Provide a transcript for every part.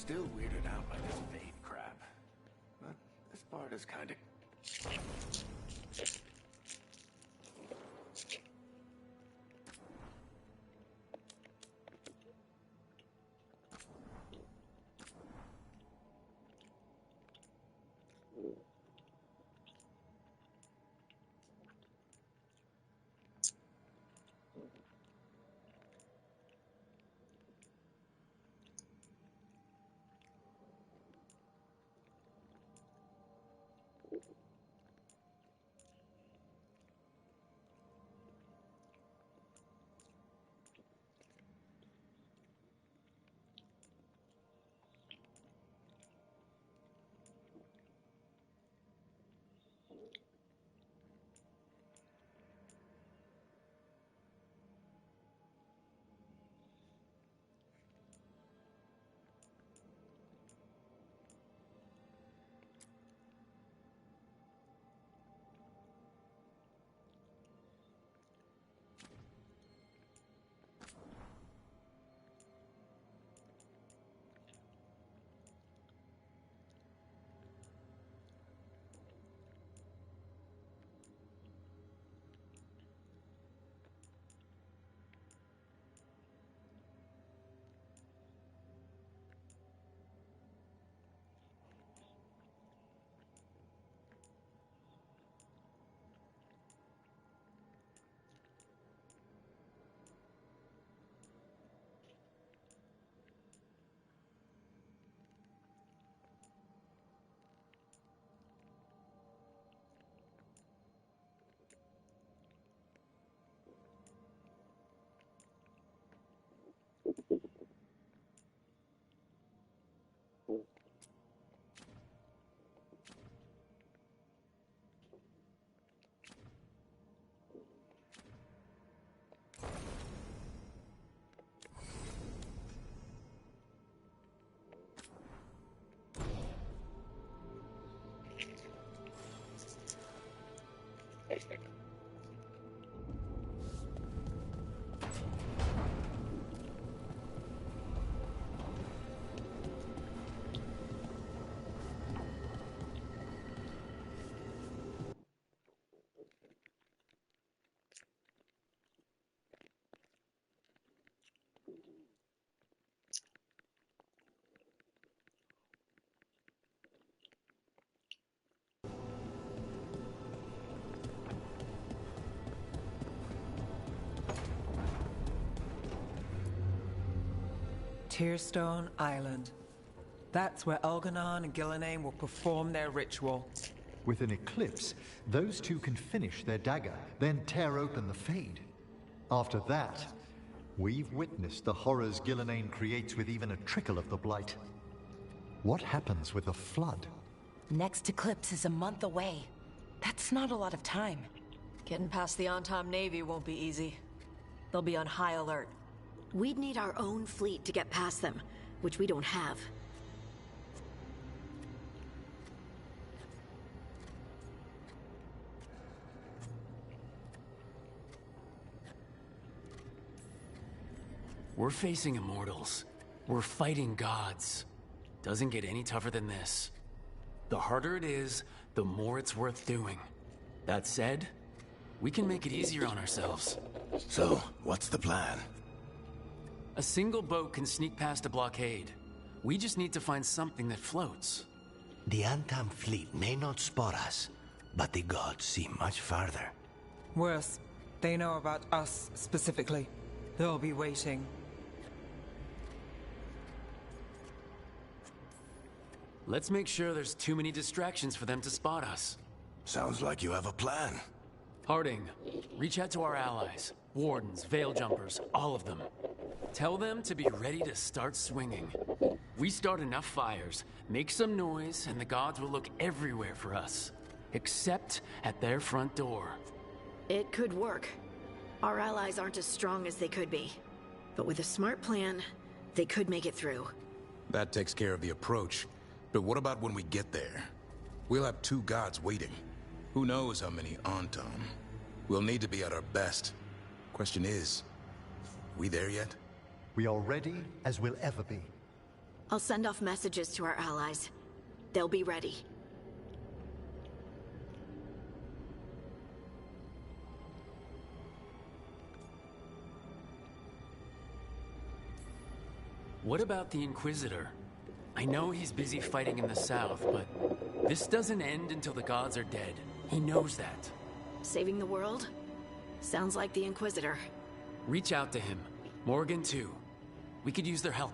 still weirded out by this fade crap. But this part is kinda... Tearstone Island. That's where Elgar'nan and Ghilan'nain will perform their ritual. With an eclipse, those two can finish their dagger, then tear open the Fade. After that, we've witnessed the horrors Ghilan'nain creates with even a trickle of the Blight. What happens with a flood? Next eclipse is a month away. That's not a lot of time. Getting past the on-time Navy won't be easy. They'll be on high alert. We'd need our own fleet to get past them, which we don't have. We're facing immortals. We're fighting gods. Doesn't get any tougher than this. The harder it is, the more it's worth doing. That said, we can make it easier on ourselves. So, what's the plan? A single boat can sneak past a blockade. We just need to find something that floats. The Antam fleet may not spot us, but the gods see much farther. Worse, they know about us specifically. They'll be waiting. Let's make sure there's too many distractions for them to spot us. Sounds like you have a plan. Harding, reach out to our allies. Wardens, veil jumpers, all of them. Tell them to be ready to start swinging. We start enough fires, make some noise, and the gods will look everywhere for us. Except at their front door. It could work. Our allies aren't as strong as they could be. But with a smart plan, they could make it through. That takes care of the approach. But what about when we get there? We'll have two gods waiting. Who knows how many Antam? We'll need to be at our best. Question is, we there yet? We are ready as we'll ever be. I'll send off messages to our allies. They'll be ready. What about the Inquisitor? I know he's busy fighting in the south, but this doesn't end until the gods are dead. He knows that. Saving the world? Sounds like the Inquisitor. Reach out to him. Morrigan, too. We could use their help.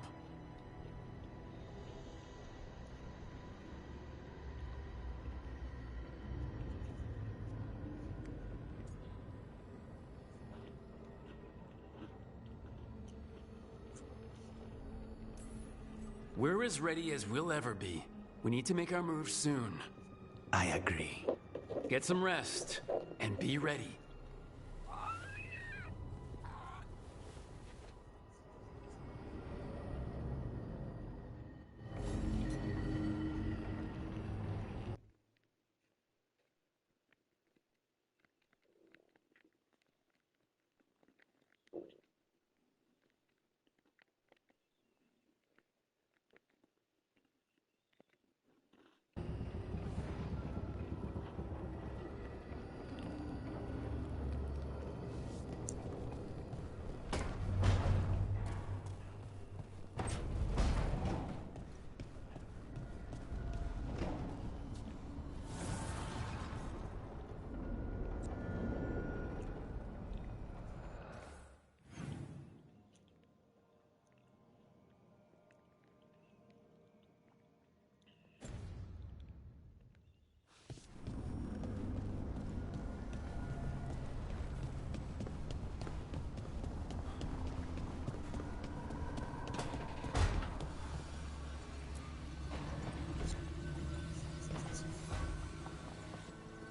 We're as ready as we'll ever be. We need to make our move soon. I agree. Get some rest, and be ready.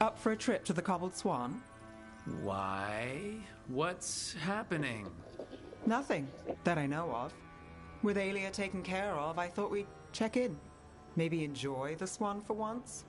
Up for a trip to the Cobbled Swan? Why? What's happening? Nothing that I know of. With Aelia taken care of, I thought we'd check in. Maybe enjoy the Swan for once?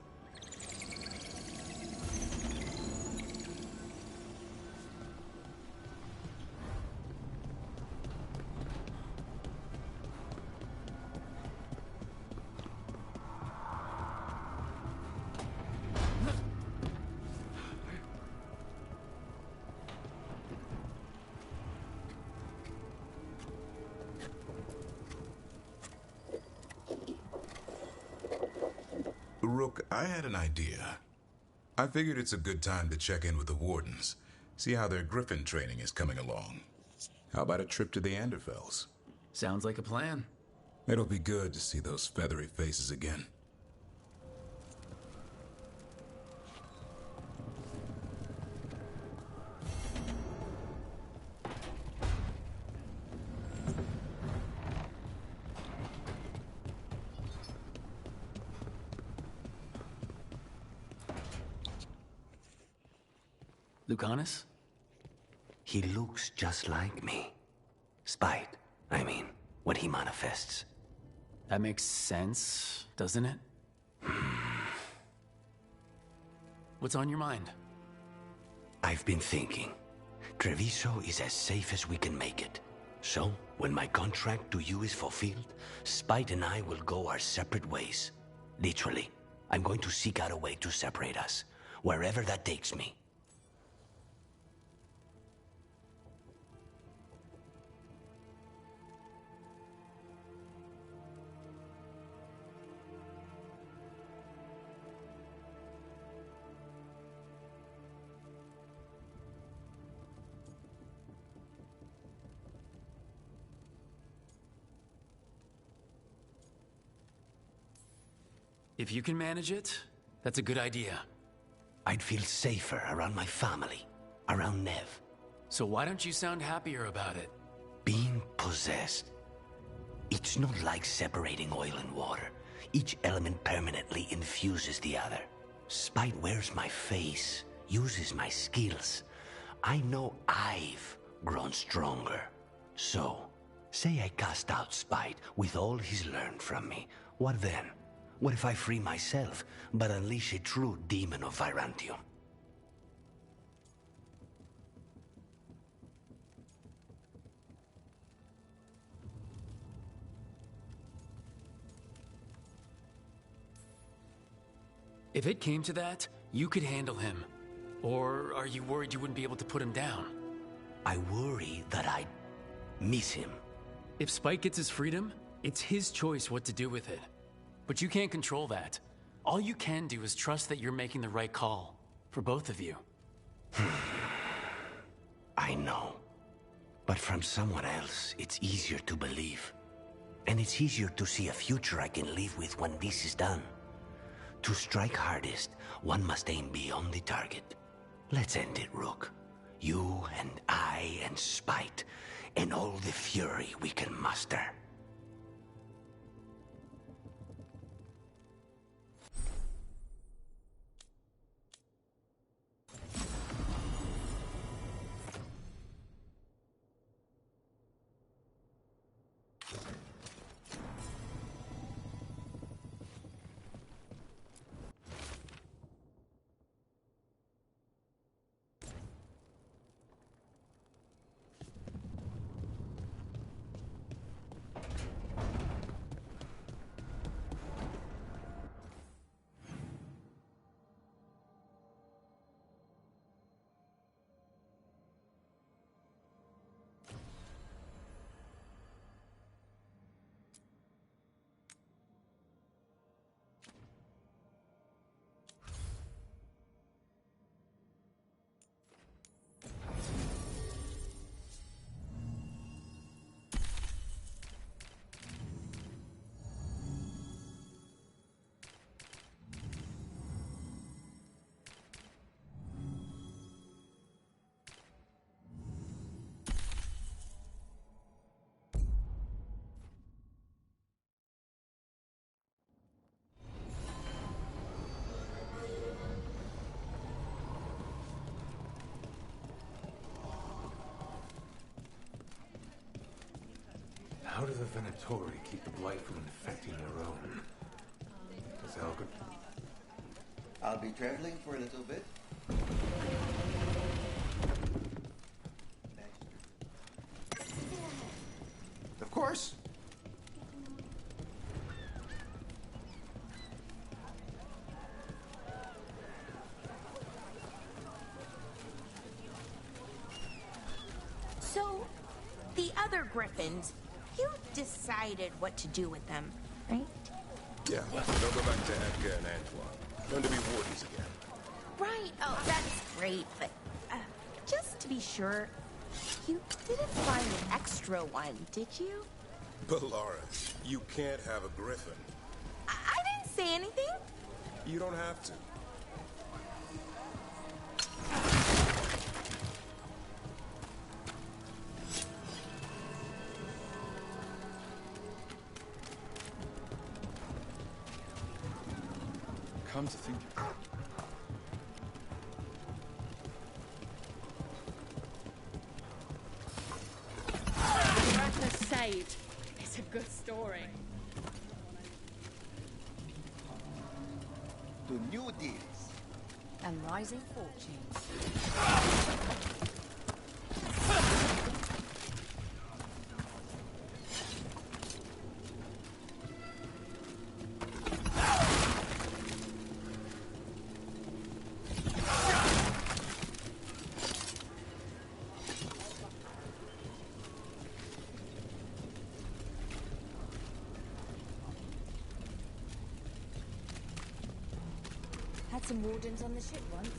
Rook, I had an idea. I figured it's a good time to check in with the Wardens, see how their Griffin training is coming along. How about a trip to the Anderfells? Sounds like a plan. It'll be good to see those feathery faces again. Lucanus? He looks just like me. Spite, I mean, when he manifests. That makes sense, doesn't it? What's on your mind? I've been thinking. Treviso is as safe as we can make it. So, when my contract to you is fulfilled, Spite and I will go our separate ways. Literally, I'm going to seek out a way to separate us, wherever that takes me. If you can manage it, that's a good idea. I'd feel safer around my family, around Neve. So why don't you sound happier about it? Being possessed. It's not like separating oil and water. Each element permanently infuses the other. Spite wears my face, uses my skills. I know I've grown stronger. So, say I cast out Spite with all he's learned from me. What then? What if I free myself, but unleash a true demon of Virantium? If it came to that, you could handle him. Or are you worried you wouldn't be able to put him down? I worry that I'd miss him. If Spike gets his freedom, it's his choice what to do with it. But you can't control that. All you can do is trust that you're making the right call. For both of you. I know. But from someone else, it's easier to believe. And it's easier to see a future I can live with when this is done. To strike hardest, one must aim beyond the target. Let's end it, Rook. You and I and Spite, and all the fury we can muster. How do the Venatori keep the blight from infecting their own? Is Elgar'nan? I'll be traveling for a little bit. Of course. So, the other griffins, you decided what to do with them, right? Yeah, they'll go back to Edgar and Antoine. Going to be wardens again. Right, oh, that's great, but just to be sure, you didn't find an extra one, did you? Balara, you can't have a griffin. I didn't say anything. You don't have to. Come to think of it. Arthur saved. It's a good story. To new deals. And rising fortunes. Had some wardens on the ship once.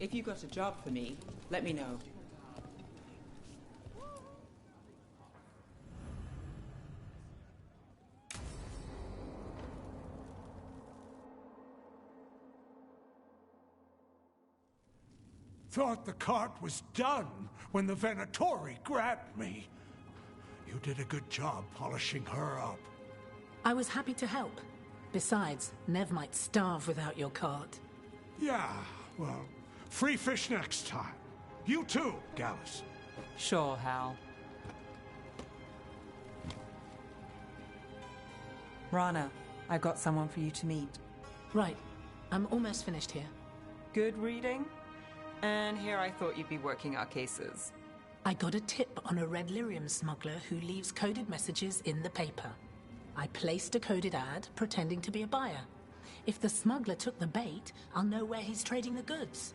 If you got a job for me, Let me know. Thought the cart was done when the Venatori grabbed me. You did a good job polishing her up. I was happy to help. Besides, Neve might starve without your cart. Yeah, well, free fish next time. You too, Gallus. Sure, Hal. Rana, I've got someone for you to meet. Right. I'm almost finished here. Good reading? And here I thought you'd be working our cases. I got a tip on a red lyrium smuggler who leaves coded messages in the paper. I placed a coded ad pretending to be a buyer. If the smuggler took the bait, I'll know where he's trading the goods.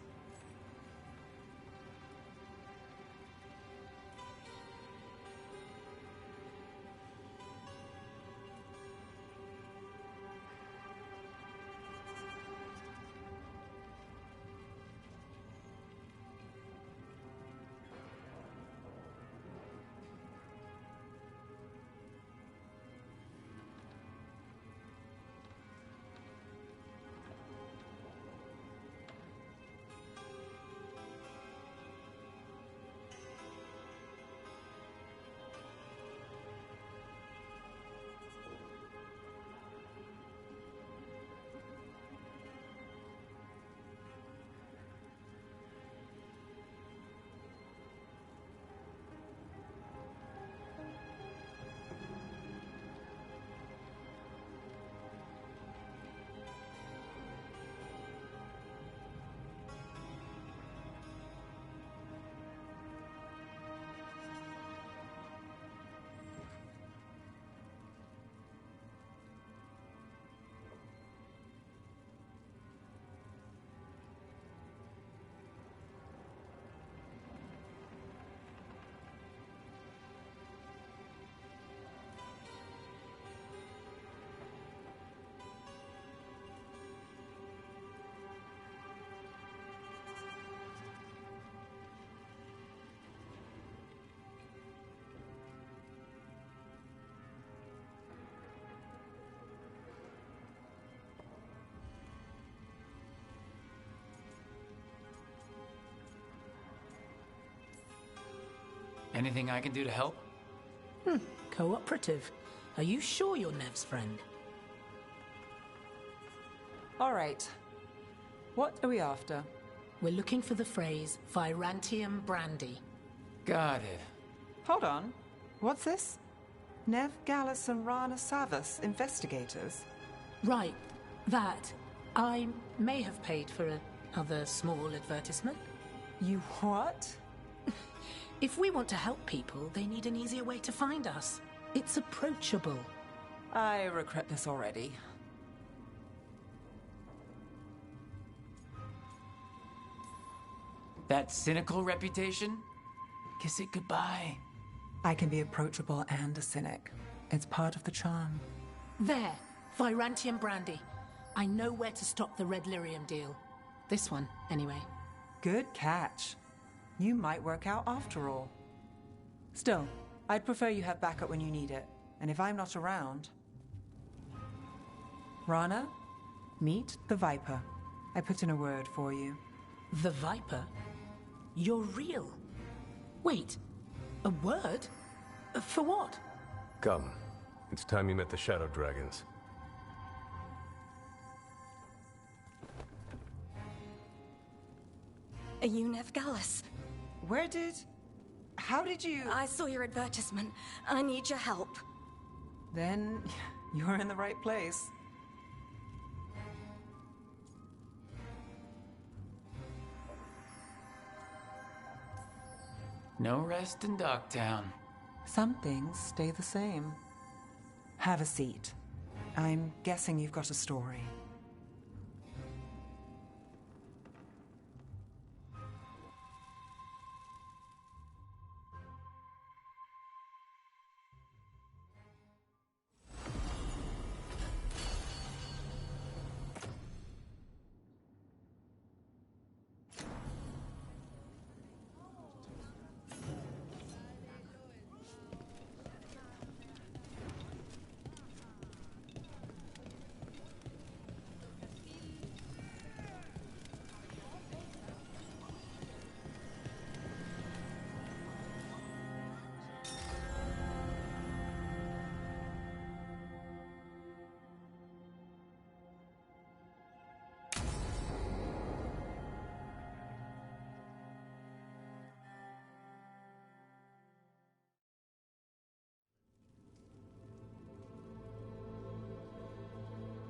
Anything I can do to help? Cooperative. Are you sure you're Neve's friend? All right. What are we after? We're looking for the phrase Virantium Brandy. Got it. Hold on. What's this? Neve, Gallus, and Rana Savas, investigators. Right. That. I may have paid for another small advertisement. You what? If we want to help people, they need an easier way to find us. It's approachable. I regret this already. That cynical reputation? Kiss it goodbye. I can be approachable and a cynic. It's part of the charm. There. Virantium Brandy. I know where to stop the red lyrium deal. This one, anyway. Good catch. You might work out after all. Still, I'd prefer you have backup when you need it. And if I'm not around... Rana, meet the Viper. I put in a word for you. The Viper? You're real? Wait, a word? For what? Come. It's time you met the Shadow Dragons. Are you Neve Gallus? How did you... I saw your advertisement. I need your help. Then you're in the right place. No rest in Dogtown. Some things stay the same. Have a seat. I'm guessing you've got a story.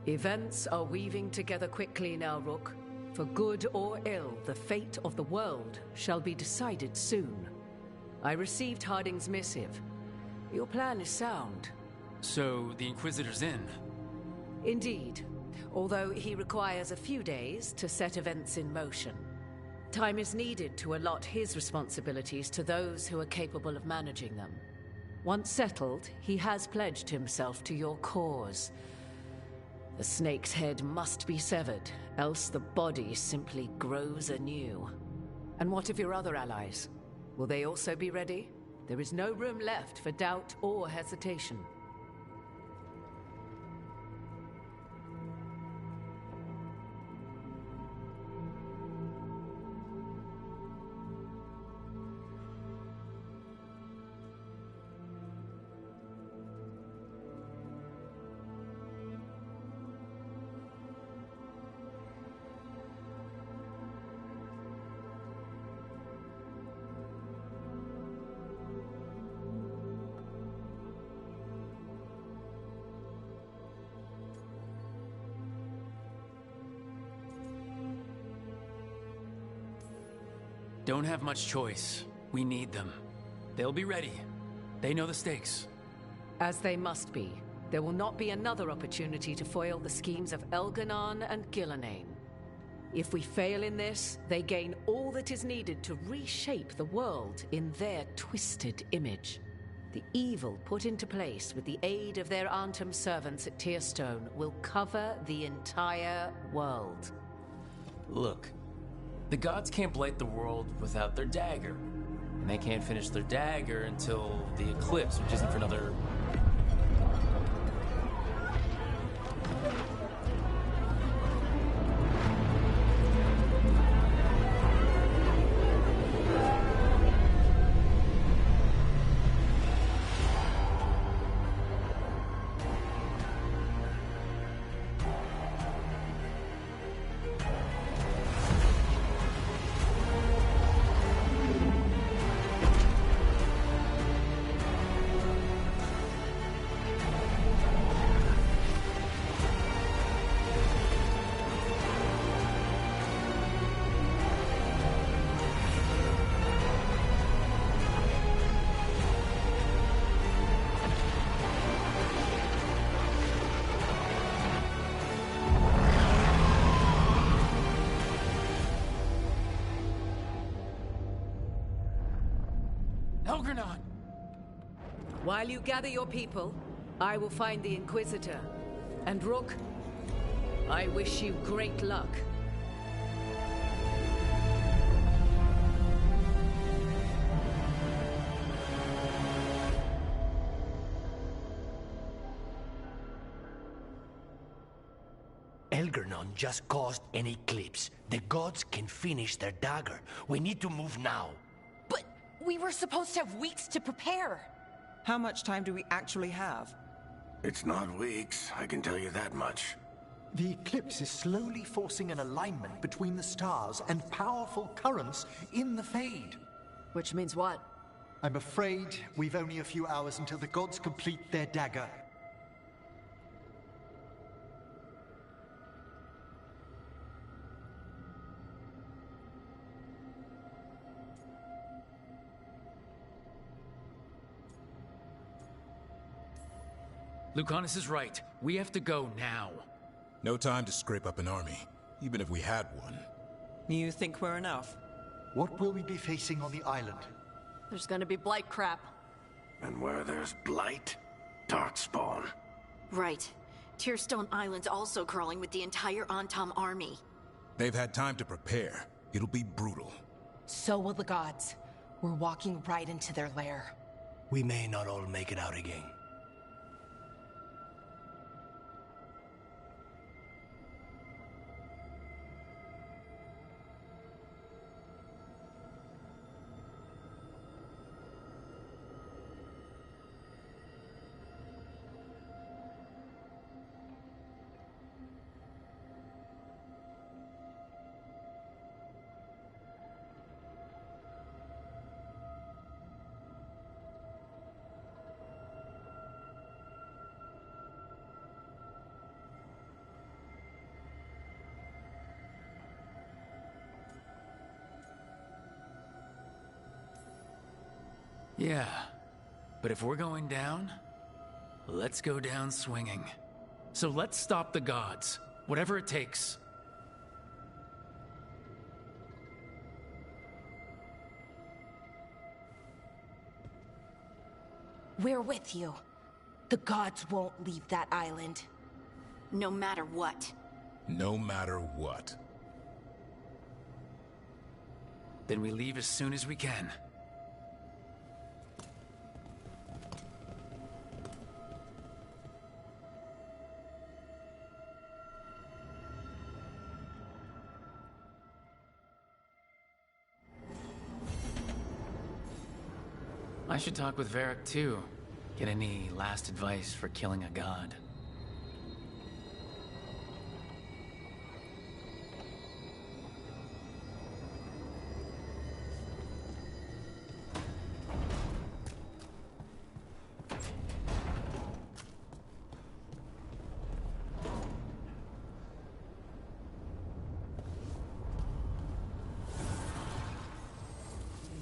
Events are weaving together quickly now, Rook. For good or ill, the fate of the world shall be decided soon. I received Harding's missive. Your plan is sound. So, the Inquisitor's in? Indeed, although he requires a few days to set events in motion. Time is needed to allot his responsibilities to those who are capable of managing them. Once settled, he has pledged himself to your cause. The snake's head must be severed, else the body simply grows anew. And what of your other allies? Will they also be ready? There is no room left for doubt or hesitation. Don't have much choice. We need them. They'll be ready. They know the stakes. As they must be. There will not be another opportunity to foil the schemes of Elgar'nan and Ghilan'nain. If we fail in this, they gain all that is needed to reshape the world in their twisted image. The evil put into place with the aid of their Arnhem servants at Tearstone will cover the entire world. Look, the gods can't blight the world without their dagger. And they can't finish their dagger until the eclipse, which isn't for another... Elgar'nan! While you gather your people, I will find the Inquisitor. And Rook, I wish you great luck. Elgar'nan just caused an eclipse. The gods can finish their dagger. We need to move now. We were supposed to have weeks to prepare. How much time do we actually have? It's not weeks, I can tell you that much. The eclipse is slowly forcing an alignment between the stars and powerful currents in the Fade. Which means what? I'm afraid we've only a few hours until the gods complete their dagger. Lucanus is right. We have to go now. No time to scrape up an army, even if we had one. You think we're enough? What will we be facing on the island? There's gonna be blight crap. And where there's blight, darkspawn. Right. Tearstone Island's also crawling with the entire Antam army. They've had time to prepare. It'll be brutal. So will the gods. We're walking right into their lair. We may not all make it out again. Yeah, but if we're going down, let's go down swinging. So let's stop the gods, whatever it takes. We're with you. The gods won't leave that island. No matter what. No matter what. Then we leave as soon as we can. I should talk with Varric too. Get any last advice for killing a god.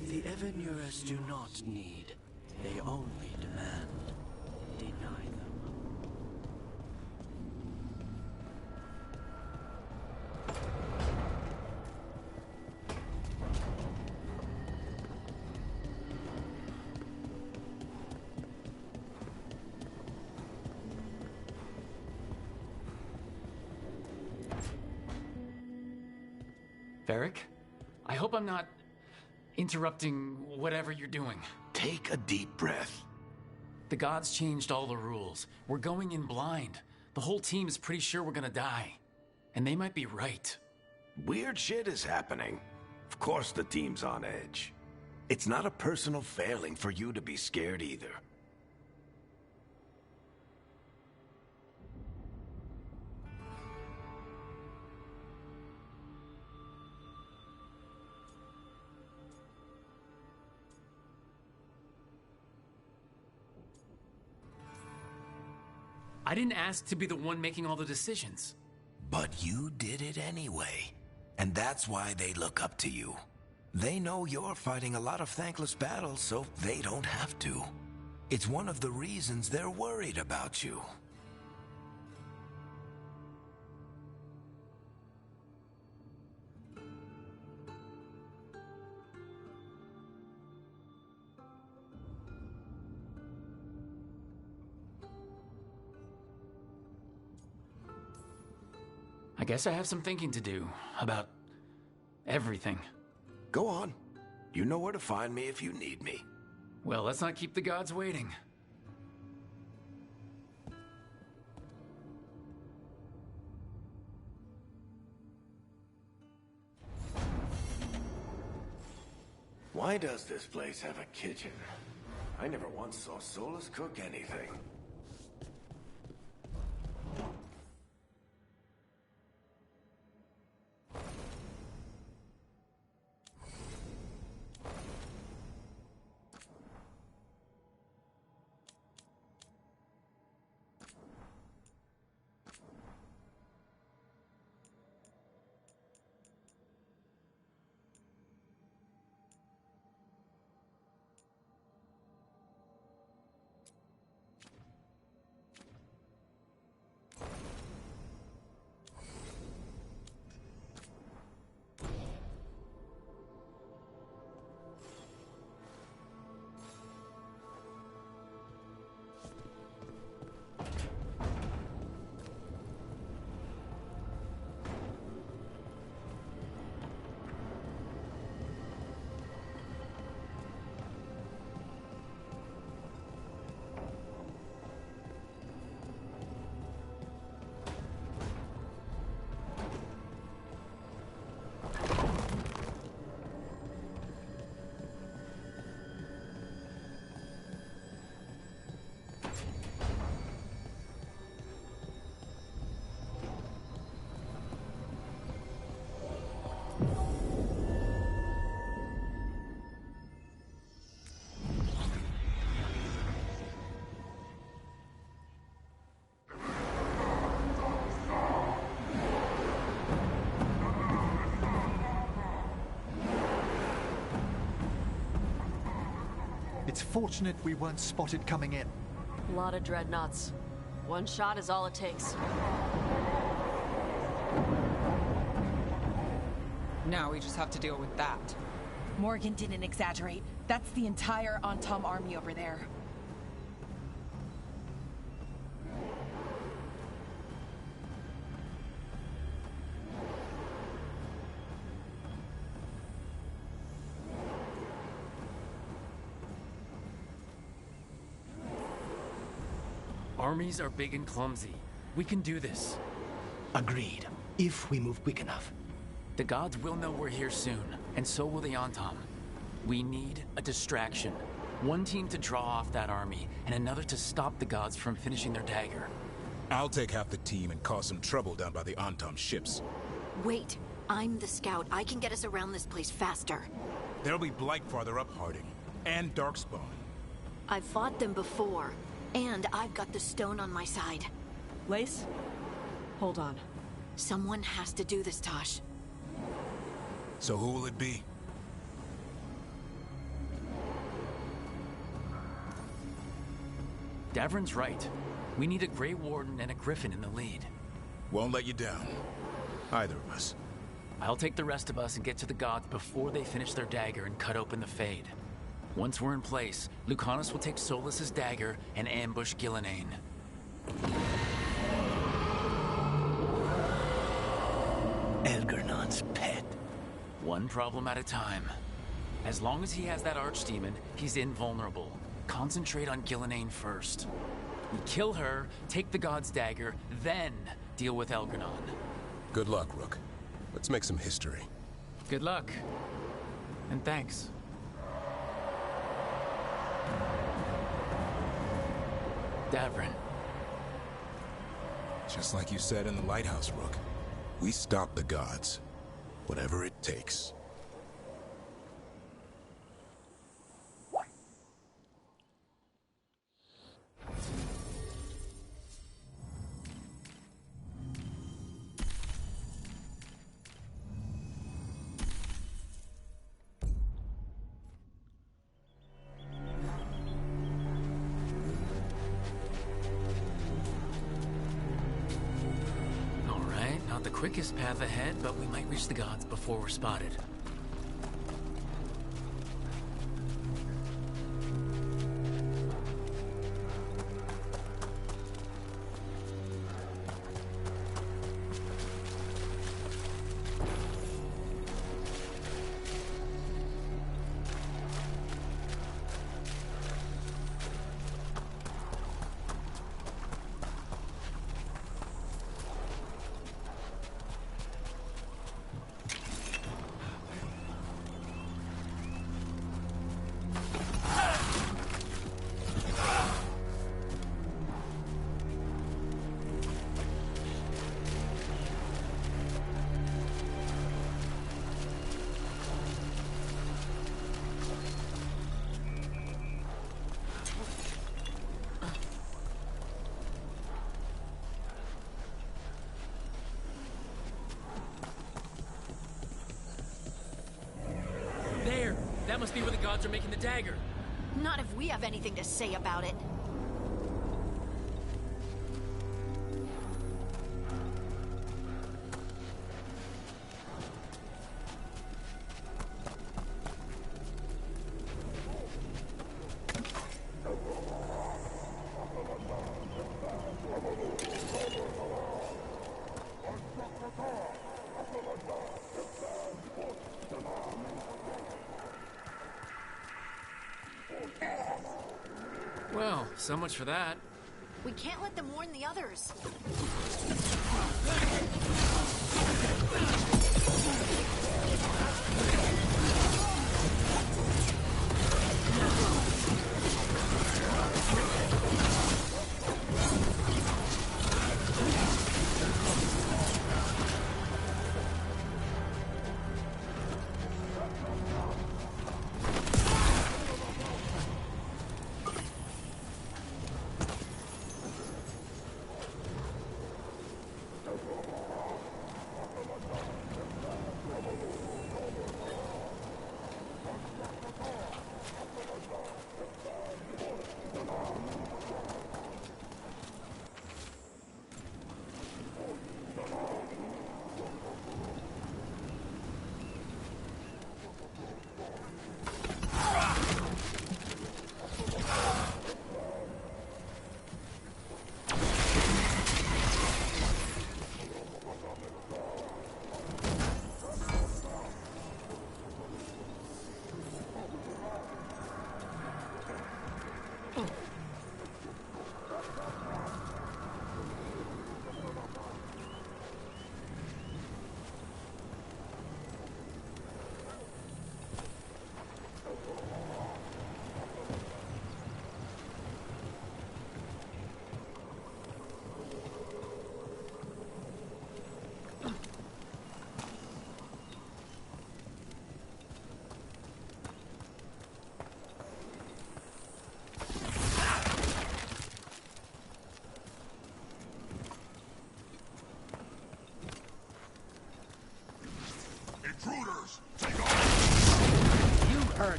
The Evenurers do not need, they only demand. Deny them. Varric? I hope I'm not interrupting whatever you're doing. Take a deep breath. The gods changed all the rules. We're going in blind. The whole team is pretty sure we're gonna die. And they might be right. Weird shit is happening. Of course the team's on edge. It's not a personal failing for you to be scared either. I didn't ask to be the one making all the decisions. But you did it anyway. And that's why they look up to you. They know you're fighting a lot of thankless battles, so they don't have to. It's one of the reasons they're worried about you. I guess I have some thinking to do about everything. Go on. You know where to find me if you need me. Well, let's not keep the gods waiting. Why does this place have a kitchen? I never once saw Solus cook anything. It's fortunate we weren't spotted coming in. A lot of dreadnoughts. One shot is all it takes. Now we just have to deal with that. Morrigan didn't exaggerate. That's the entire Antom army over there. Armies are big and clumsy. We can do this. Agreed. If we move quick enough. The gods will know we're here soon, and so will the Antom. We need a distraction. One team to draw off that army, and another to stop the gods from finishing their dagger. I'll take half the team and cause some trouble down by the Antom ships. Wait, I'm the scout. I can get us around this place faster. There'll be Blight farther up, Harding. And Darkspawn. I've fought them before, and I've got the stone on my side. Lace? Hold on. Someone has to do this, Tosh. So who will it be? Davrin's right. We need a Grey Warden and a Griffin in the lead. Won't let you down. Either of us. I'll take the rest of us and get to the gods before they finish their dagger and cut open the Fade. Once we're in place, Lucanus will take Solas's dagger and ambush Ghilan'nain. Elgar'nan's pet. One problem at a time. As long as he has that archdemon, he's invulnerable. Concentrate on Ghilan'nain first. We kill her, take the god's dagger, then deal with Elgar'nan. Good luck, Rook. Let's make some history. Good luck. And thanks. Davrin. Just like you said in the lighthouse, Rook. We stop the gods. Whatever it takes. Not the quickest path ahead, but we might reach the gods before we're spotted. That must be where the gods are making the dagger. Not if we have anything to say about it. Well, so much for that. We can't let them warn the others.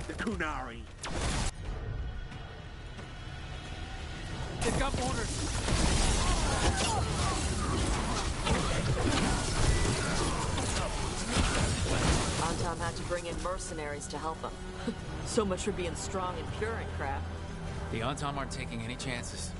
the Kunari. They've got mortars. Antom had to bring in mercenaries to help him. So much for being strong and pure and crap. The Antom aren't taking any chances.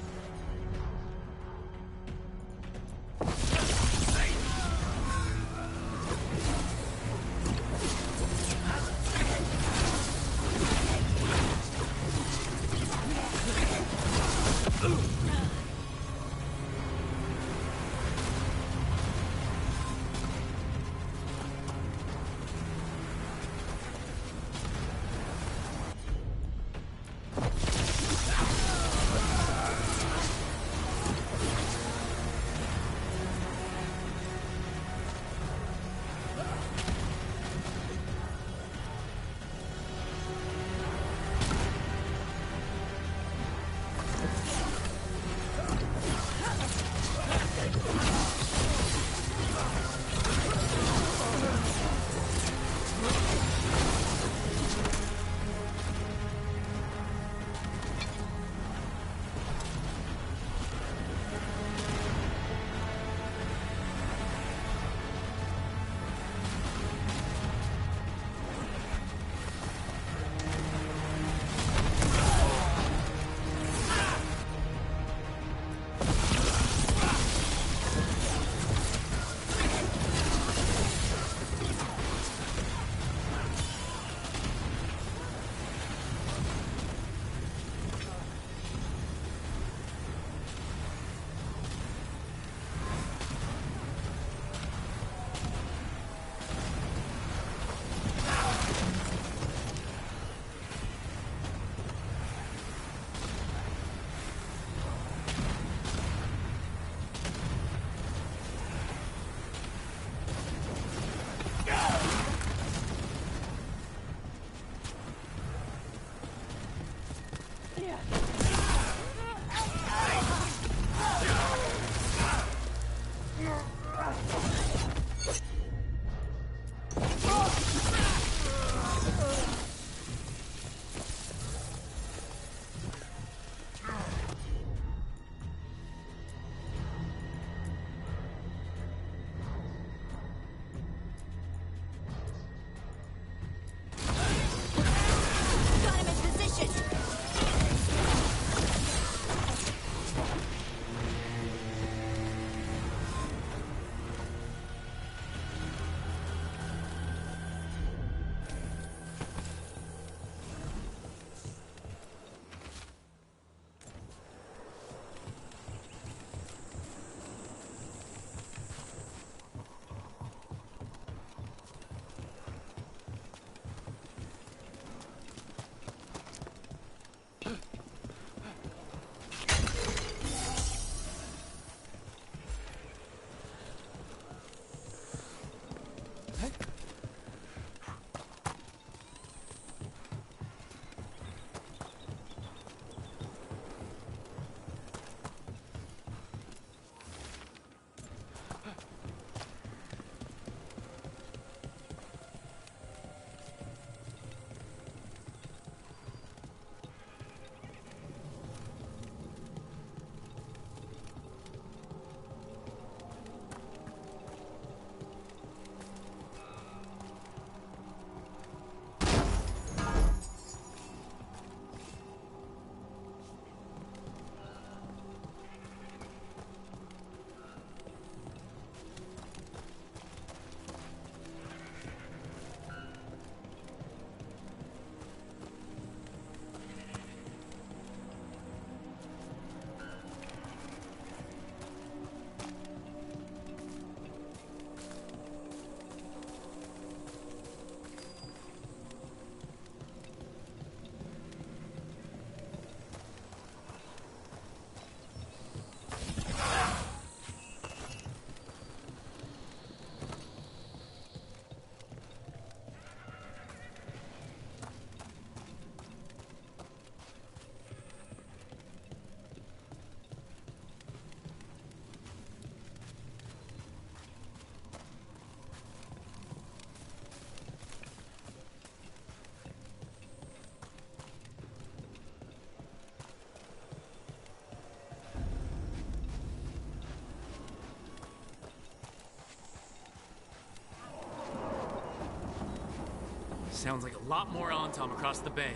Sounds like a lot more Antom across the bay.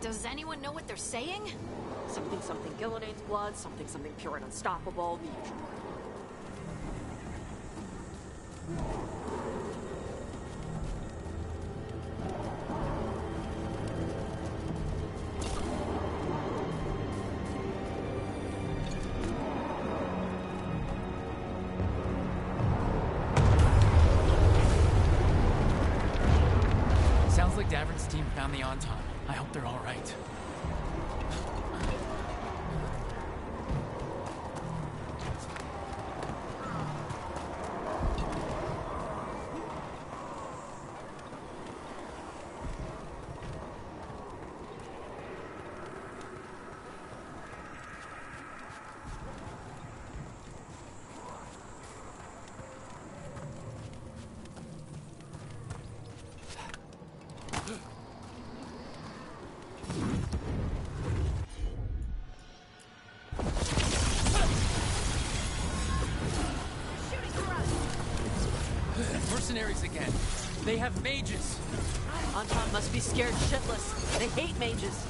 Does anyone know what they're saying? Something something Ghilan'nain's blood, something something pure and unstoppable, the usual. Sounds like Davern's team found the Antom. I hope they're all right. Mercenaries again. They have mages. Anton must be scared shitless. They hate mages.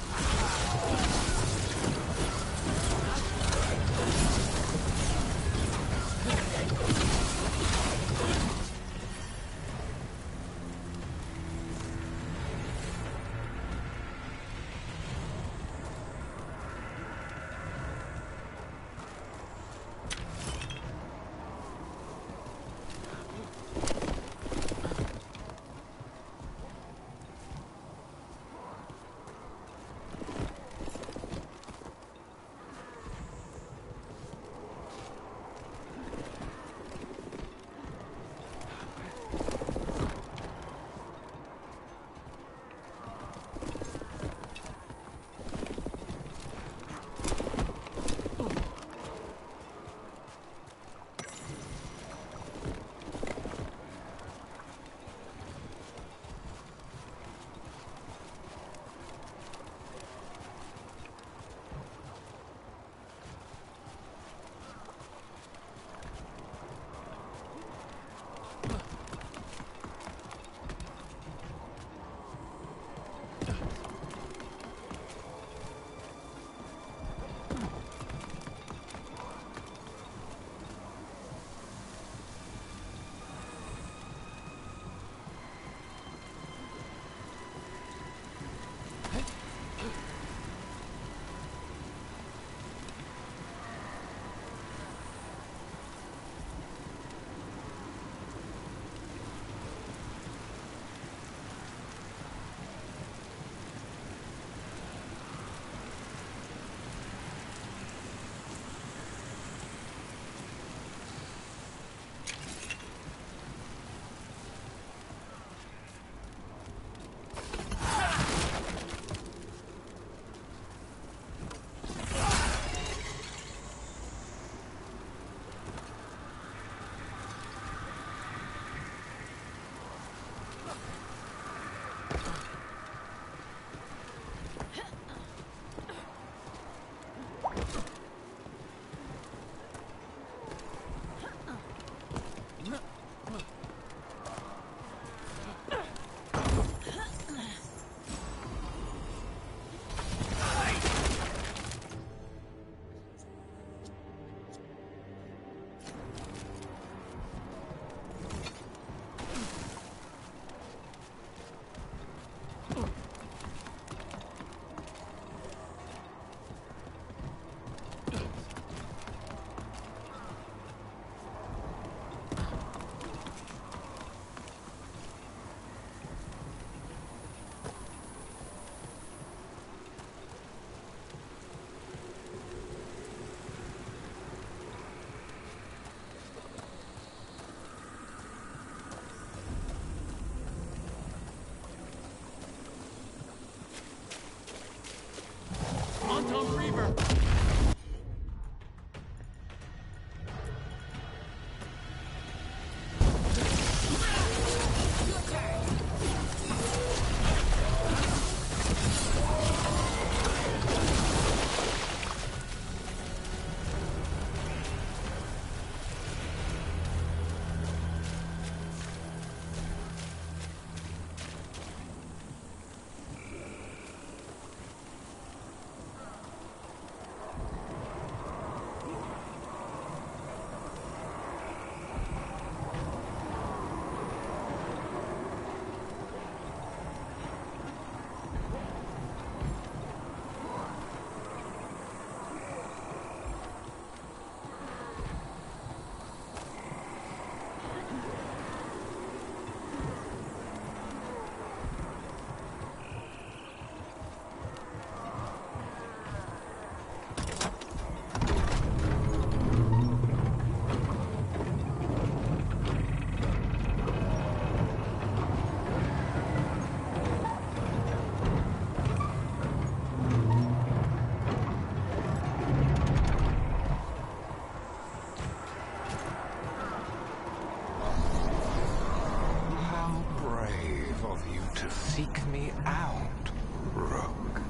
out, Rook.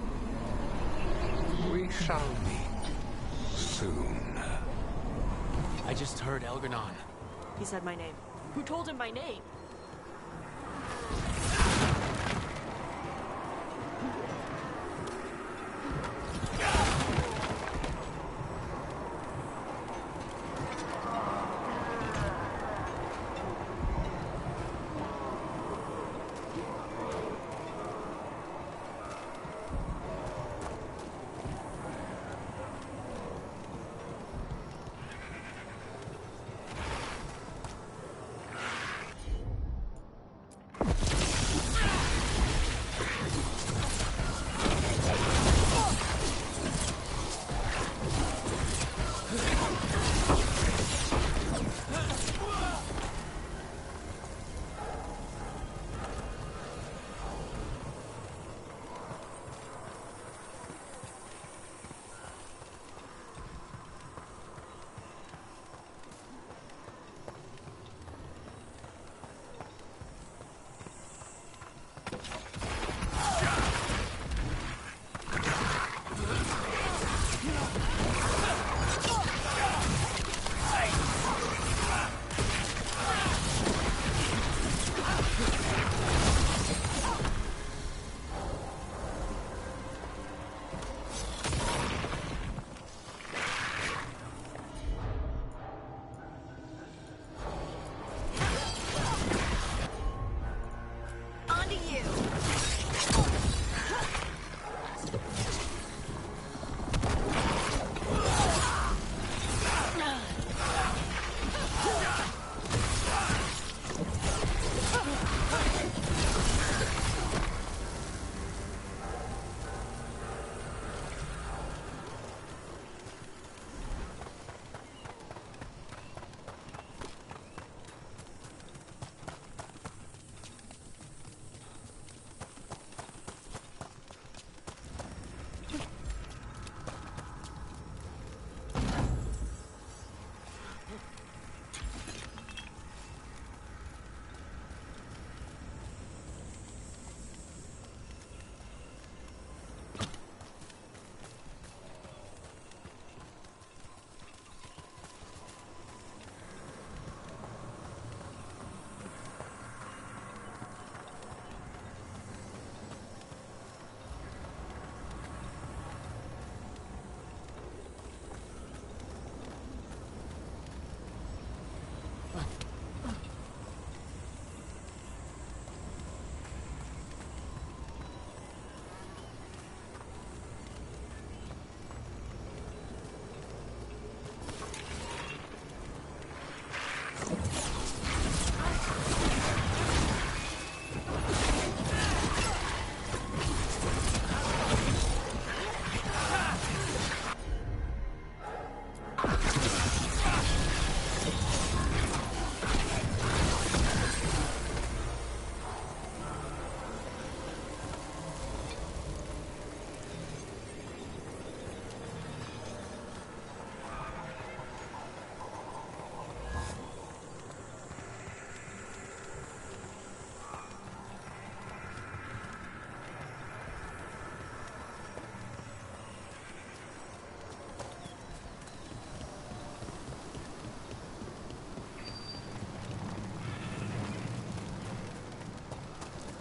We shall meet soon. I just heard Elgar'nan. He said my name. Who told him my name?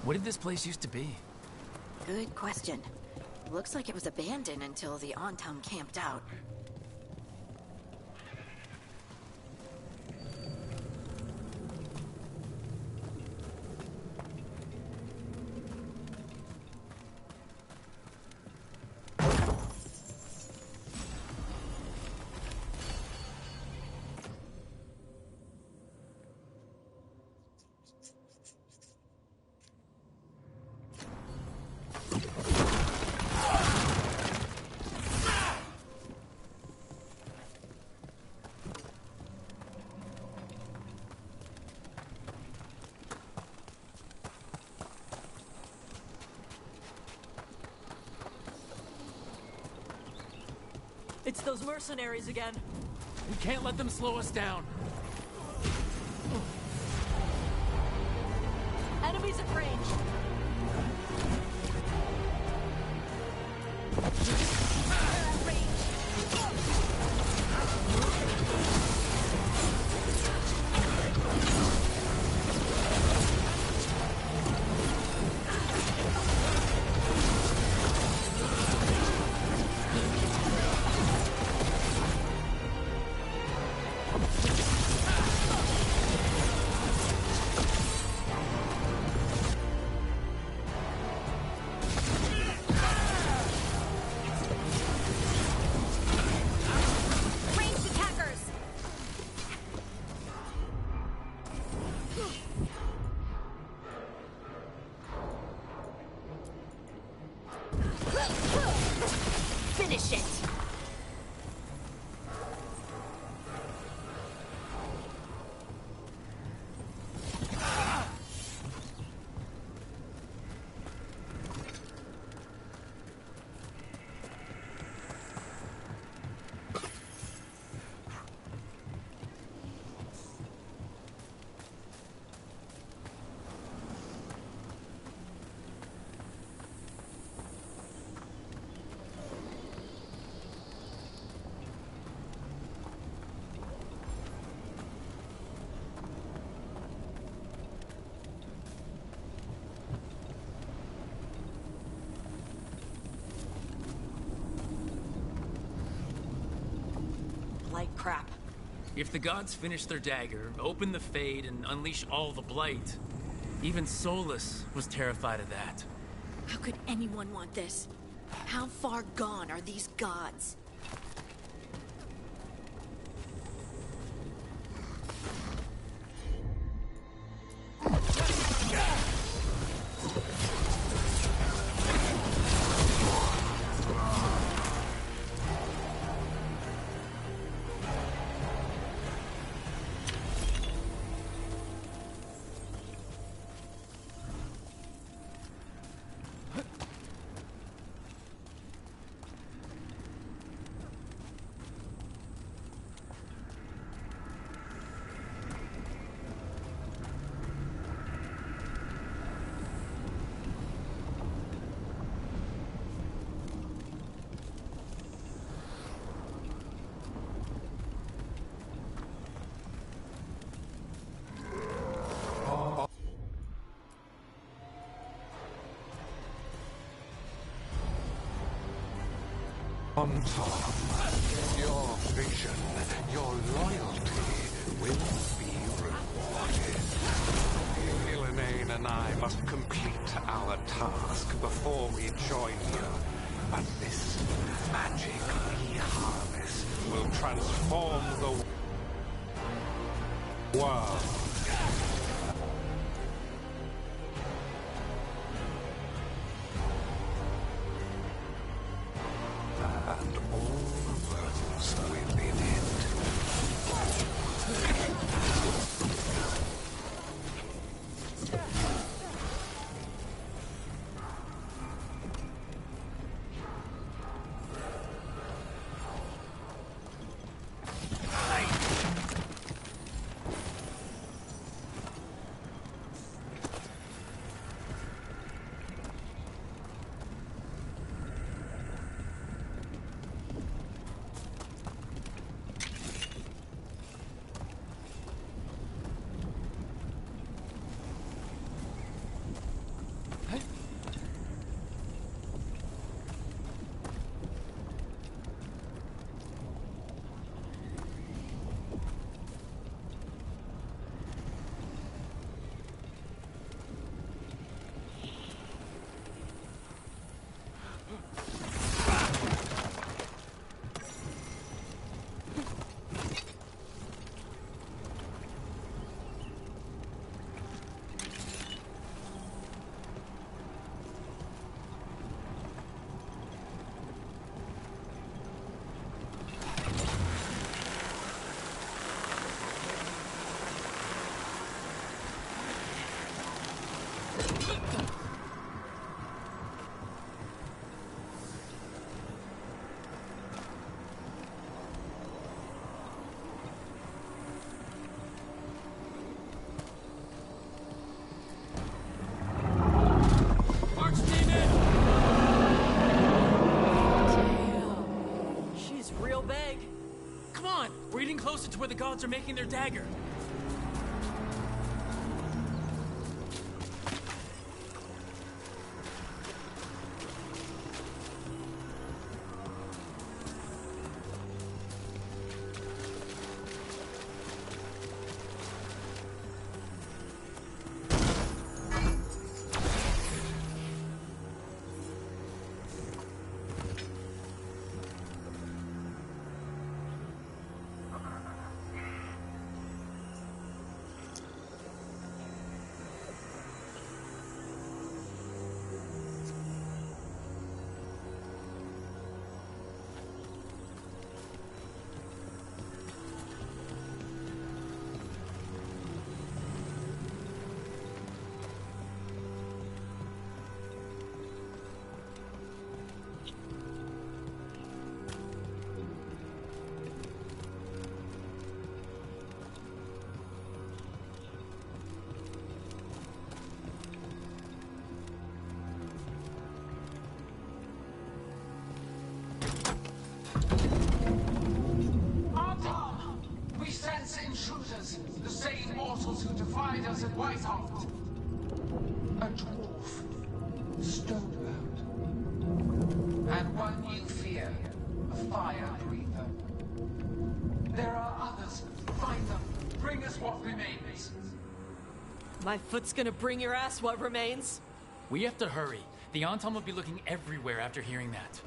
What did this place used to be? Good question. Looks like it was abandoned until the Ontum camped out. It's those mercenaries again. We can't let them slow us down. Enemies at range. Finish it! Like crap. If the gods finish their dagger, open the Fade, and unleash all the blight, even Solus was terrified of that. How could anyone want this? How far gone are these gods? On Tom, your vision, your loyalty will be rewarded. Ghilan'nain and I must complete our task before we join you. But this magic we harness will transform the world. closer to where the gods are making their dagger. The same mortals who defied us at Whitehall. A dwarf, stonebound, and one you fear, a fire breather. There are others. Find them. Bring us what remains. My foot's gonna bring your ass what remains? We have to hurry. The Anton will be looking everywhere after hearing that.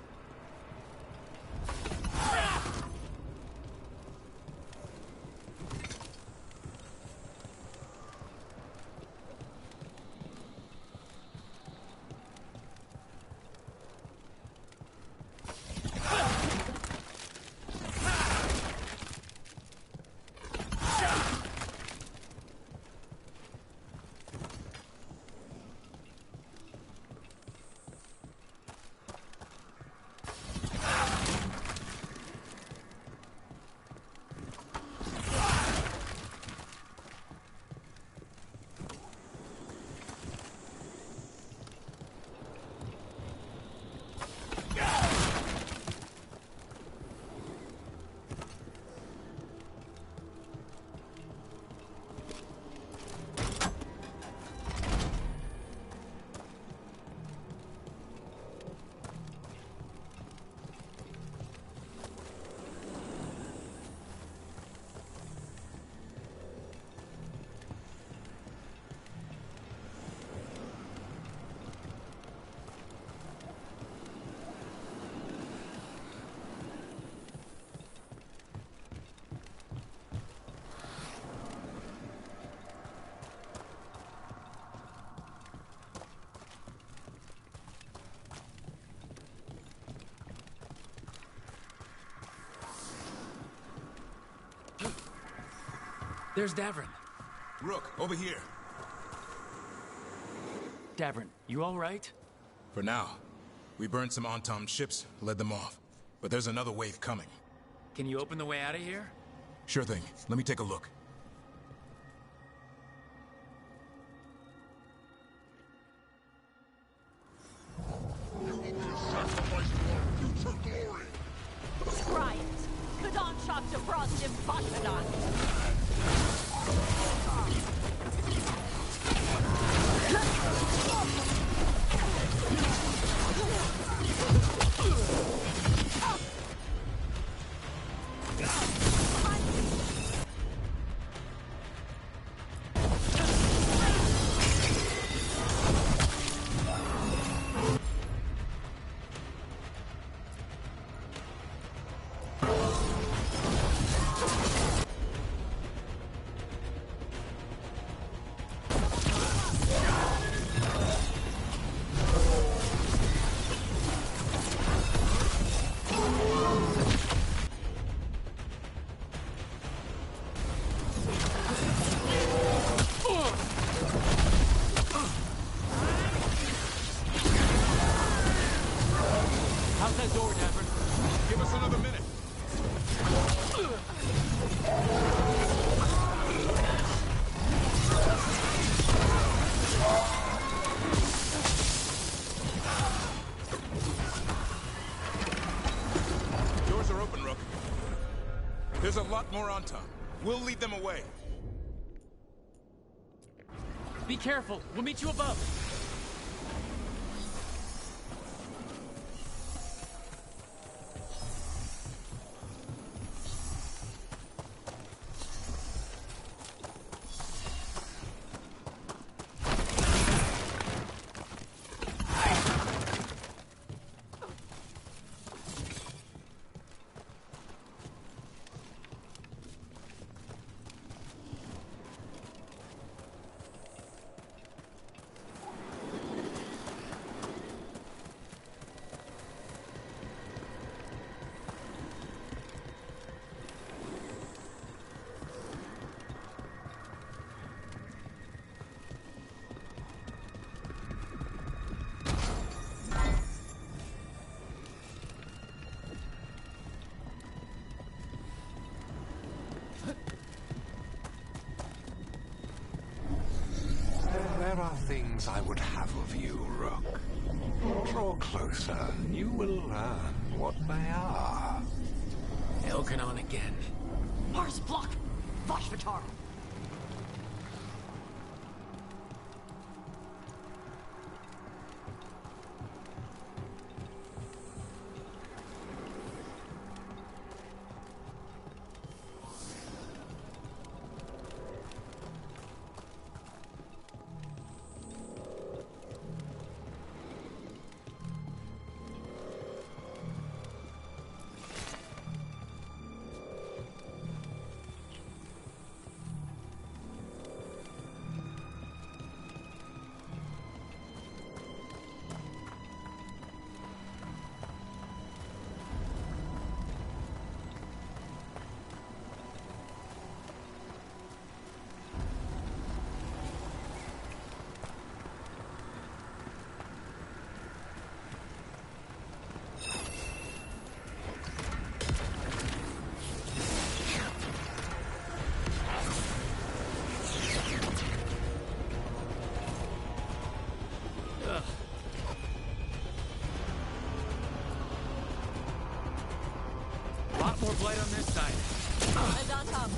There's Davrin. Rook, over here. Davrin, you all right? For now. We burned some Anton ships, led them off. But there's another wave coming. Can you open the way out of here? Sure thing. Let me take a look. Try it. Kadan shot to frost him, Bashadon. Get more on top. We'll lead them away. Be careful. We'll meet you above. There are things I would have of you, Rook. Draw closer, you will learn what they are. Elgar'nan again. Mars block! Vashvatar! More blight on this side. And on top.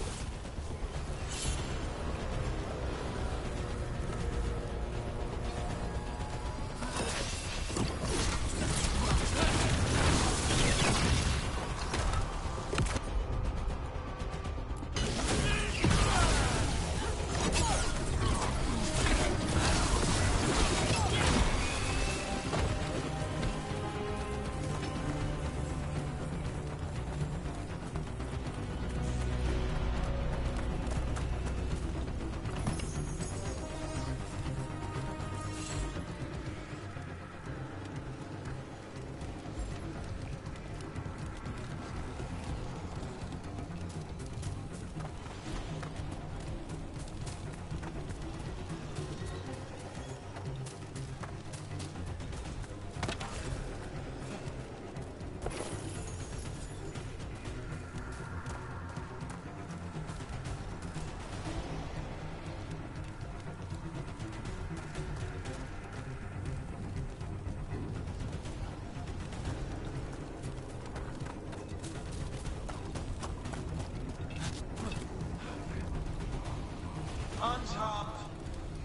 On top,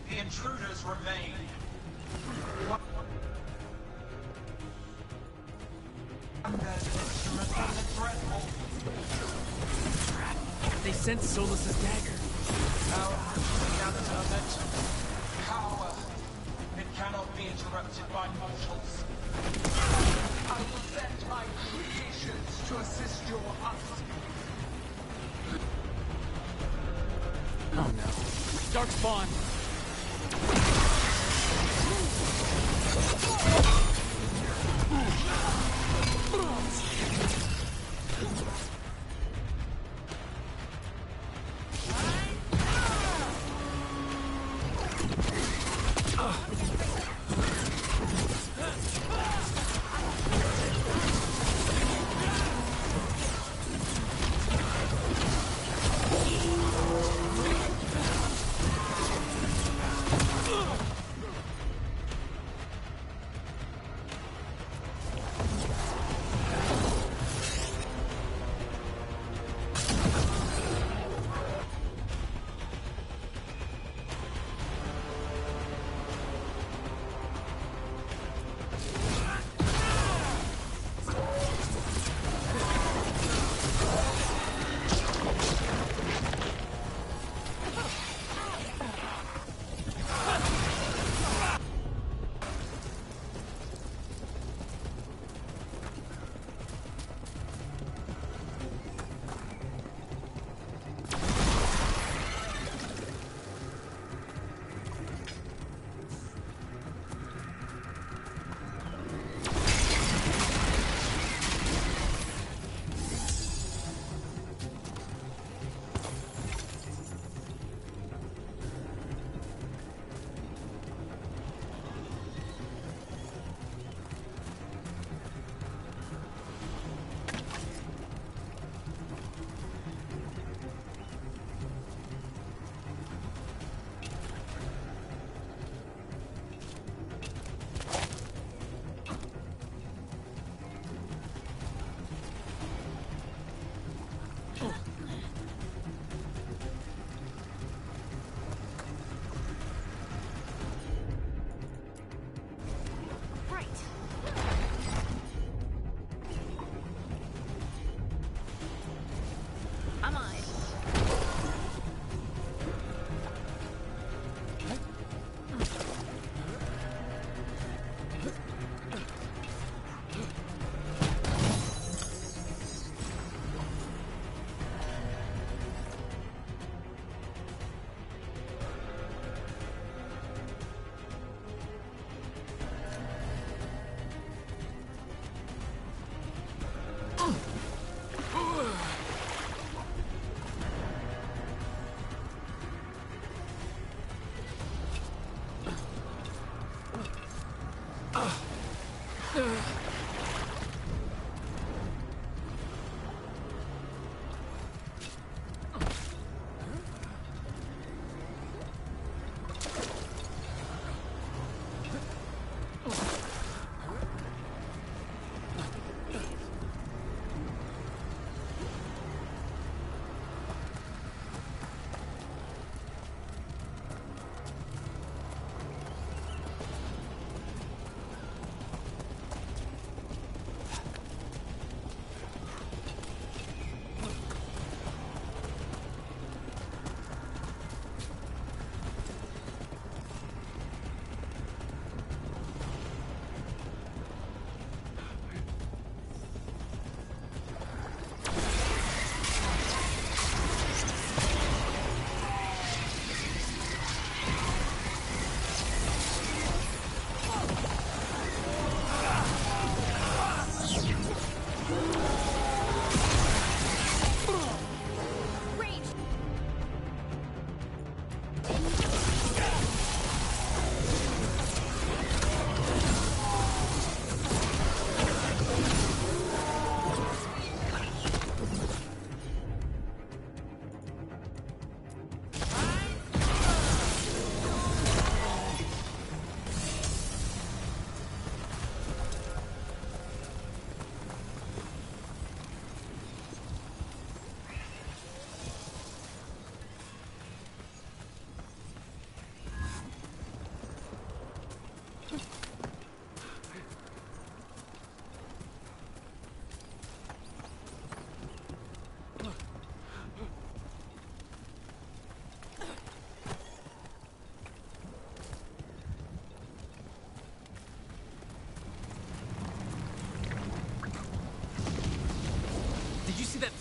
the intruders remain. They sense Solus's dagger. Power. It cannot be interrupted by mortals. I will send my creations to assist your hunt. Oh no. Dark spawn.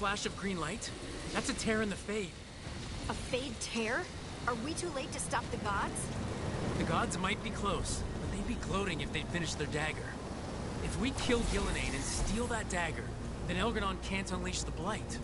flash of green light? That's a tear in the Fade. A Fade tear? Are we too late to stop the gods? The gods might be close, but they'd be gloating if they'd finished their dagger. If we kill Ghilan'nain and steal that dagger, then Elgar'nan can't unleash the Blight.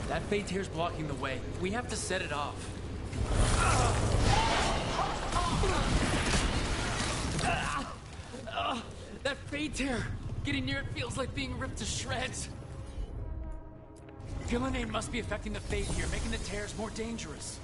That Fade tear's blocking the way. We have to set it off. That Fade tear! Getting near it feels like being ripped to shreds. Ghilan'nain must be affecting the Fade here, making the tears more dangerous.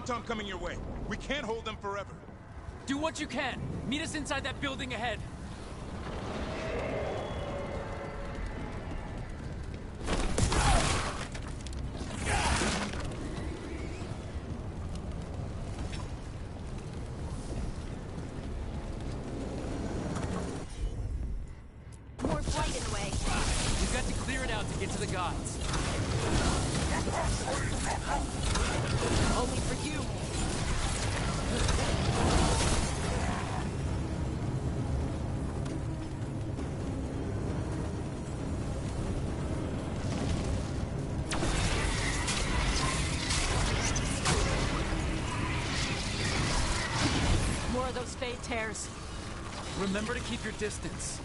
Anton coming your way. We can't hold them forever. Do what you can. Meet us inside that building ahead. More flight in the way. We've got to clear it out to get to the gods. Only for you. More of those fade tears. Remember to keep your distance.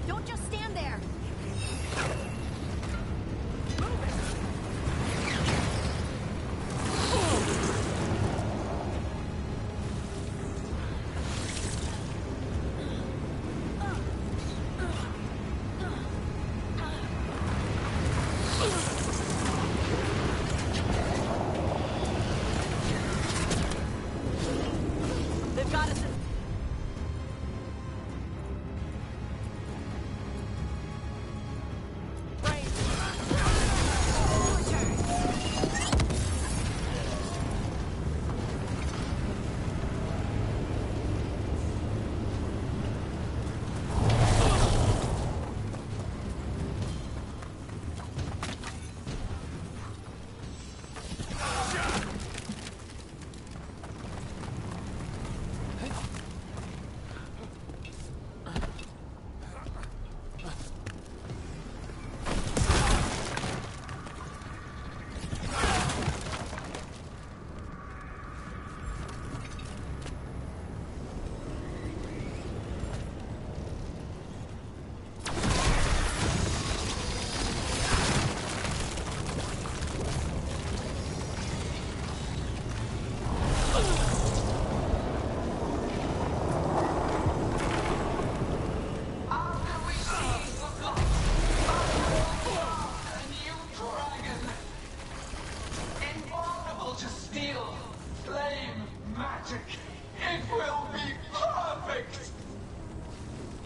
Don't just stand there. They've got us in...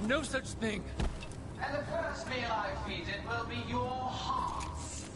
No such thing. And the first meal I feed it will be your hearts.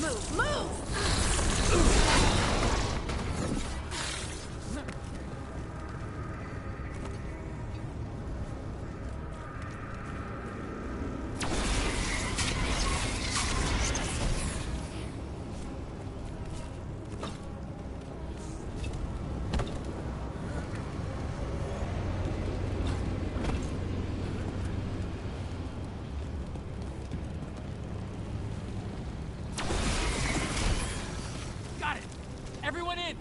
Move! Move! Everyone in!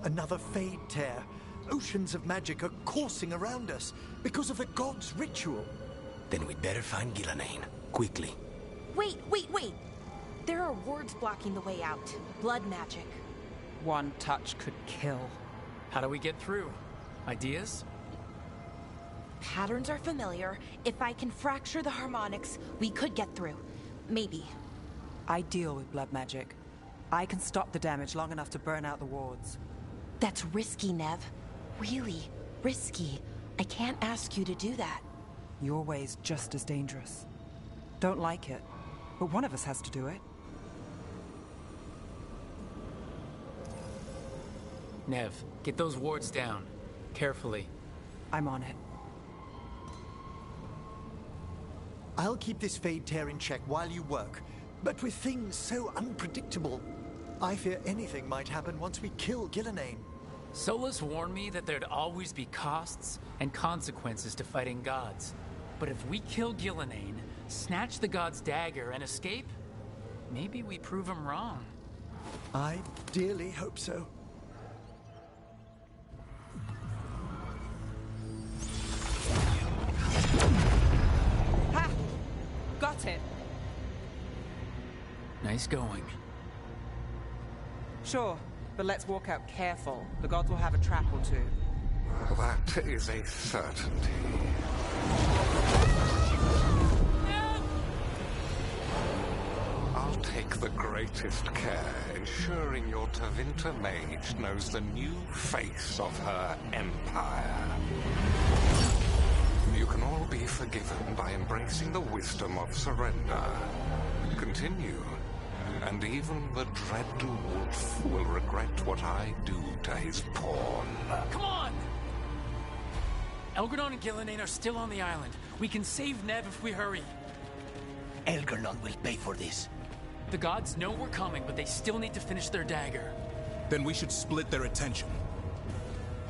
Another fade tear. Oceans of magic are coursing around us because of the god's ritual. Then we'd better find Ghilan'nain. Quickly. Wait! There are wards blocking the way out. Blood magic. One touch could kill. How do we get through? Ideas? Patterns are familiar. If I can fracture the harmonics, we could get through. Maybe. I deal with blood magic. I can stop the damage long enough to burn out the wards. That's risky, Neve. Really risky. I can't ask you to do that. Your way's just as dangerous. Don't like it, but one of us has to do it. Neve, get those wards down. Carefully. I'm on it. I'll keep this fade tear in check while you work. But with things so unpredictable, I fear anything might happen once we kill Ghilan'nain. Solus warned me that there'd always be costs and consequences to fighting gods. But if we kill Ghilan'nain, snatch the god's dagger, and escape, maybe we prove him wrong. I dearly hope so. Ha! Got it. Nice going. Sure, but let's walk out careful. The gods will have a trap or two. That is a certainty. I'll take the greatest care, ensuring your Tevinter mage knows the new face of her empire. You can all be forgiven by embracing the wisdom of surrender. Continue, and even the dread wolf will regret what I do to his pawn. Come on! Elgar'nan and Ghilan'nain are still on the island. We can save Neve if we hurry. Elgar'nan will pay for this. The gods know we're coming, but they still need to finish their dagger. Then we should split their attention.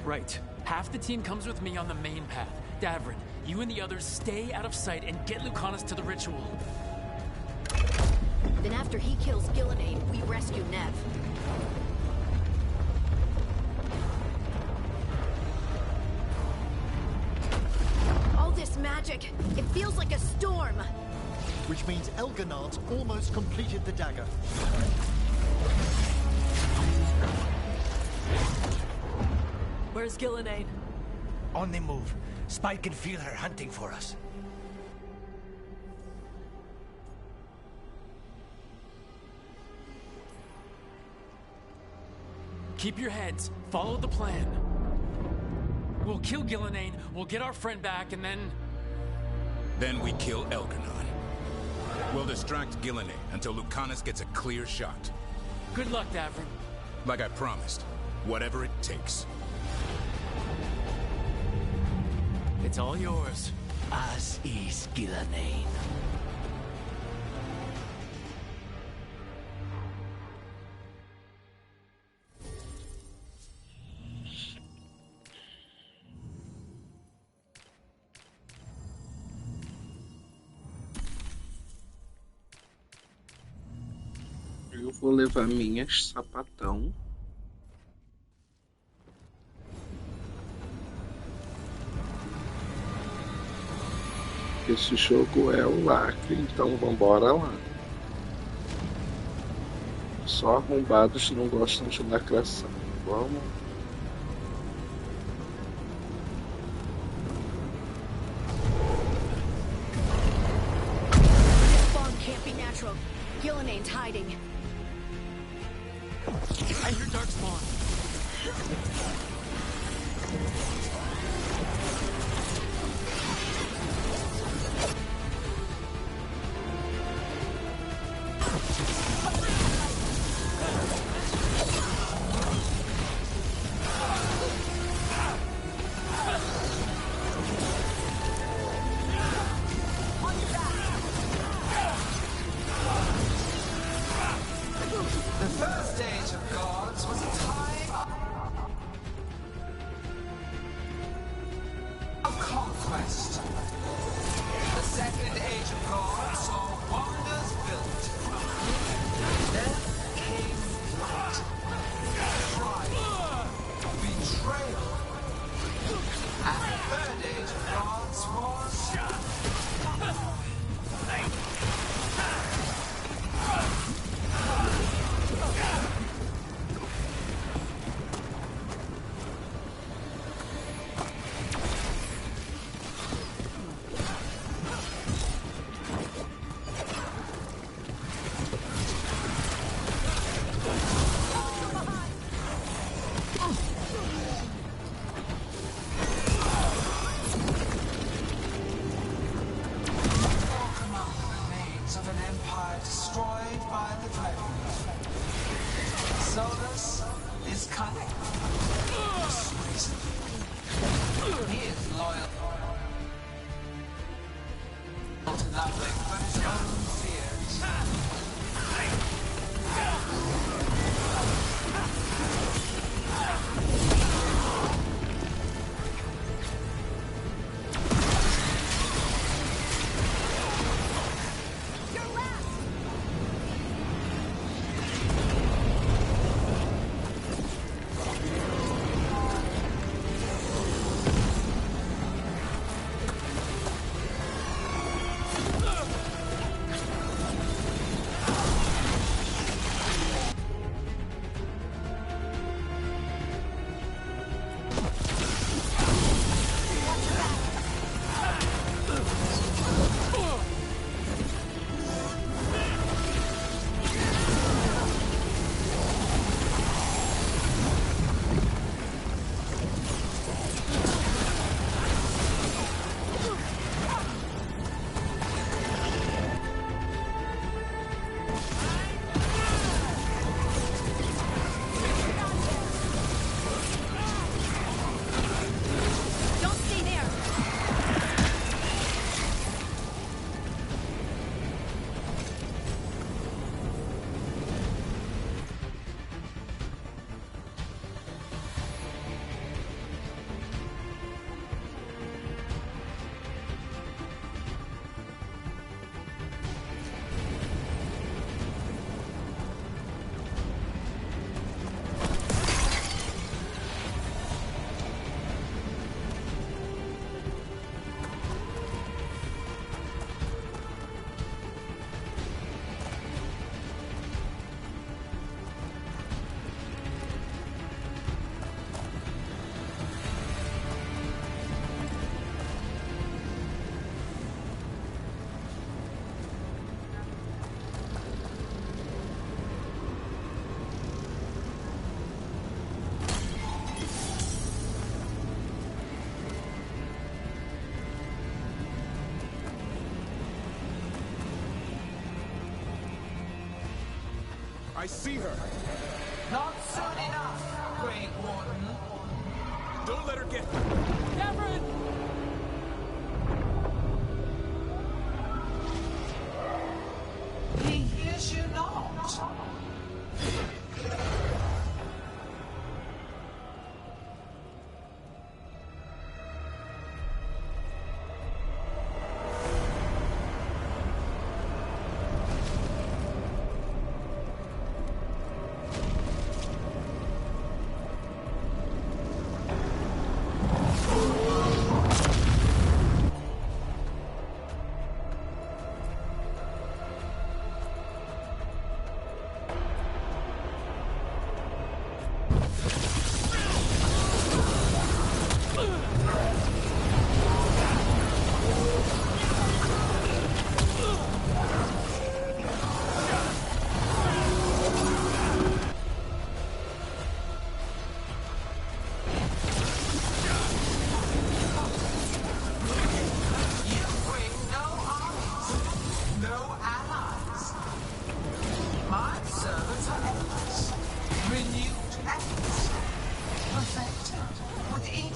Right. Half the team comes with me on the main path. Davrin, you and the others stay out of sight and get Lucanus to the ritual. Then after he kills Ghilan'nain, we rescue Neve. All this magic, it feels like a storm. Which means Elgar'nan's almost completed the dagger. Where's Ghilan'nain? On the move. Spike can feel her hunting for us. Keep your heads. Follow the plan. We'll kill Ghilan'nain, we'll get our friend back, and then... Then we kill Elgar'nan. We'll distract Ghilan'nain until Lucanus gets a clear shot. Good luck, Davrin. Like I promised. Whatever it takes. It's all yours. As is Ghilan'nain. Eu vou levar minhas sapatão. Esse jogo é o lacre, então vambora lá. Só arrombados não gostam de lacração. Vamos. This bomb can't be natural. Ghilan'nain's hiding. I hear darkspawn. The first age of gods was a time of conquest. The second age of gods saw wonders built. Then came light, trial, betrayal. And the third age of gods was of an empire destroyed by the dragons. Solus is cunning. He is loyal to nothing but his own fears. I see her. Not soon enough, Great Warden. Don't let her get... Cameron! He hears you not.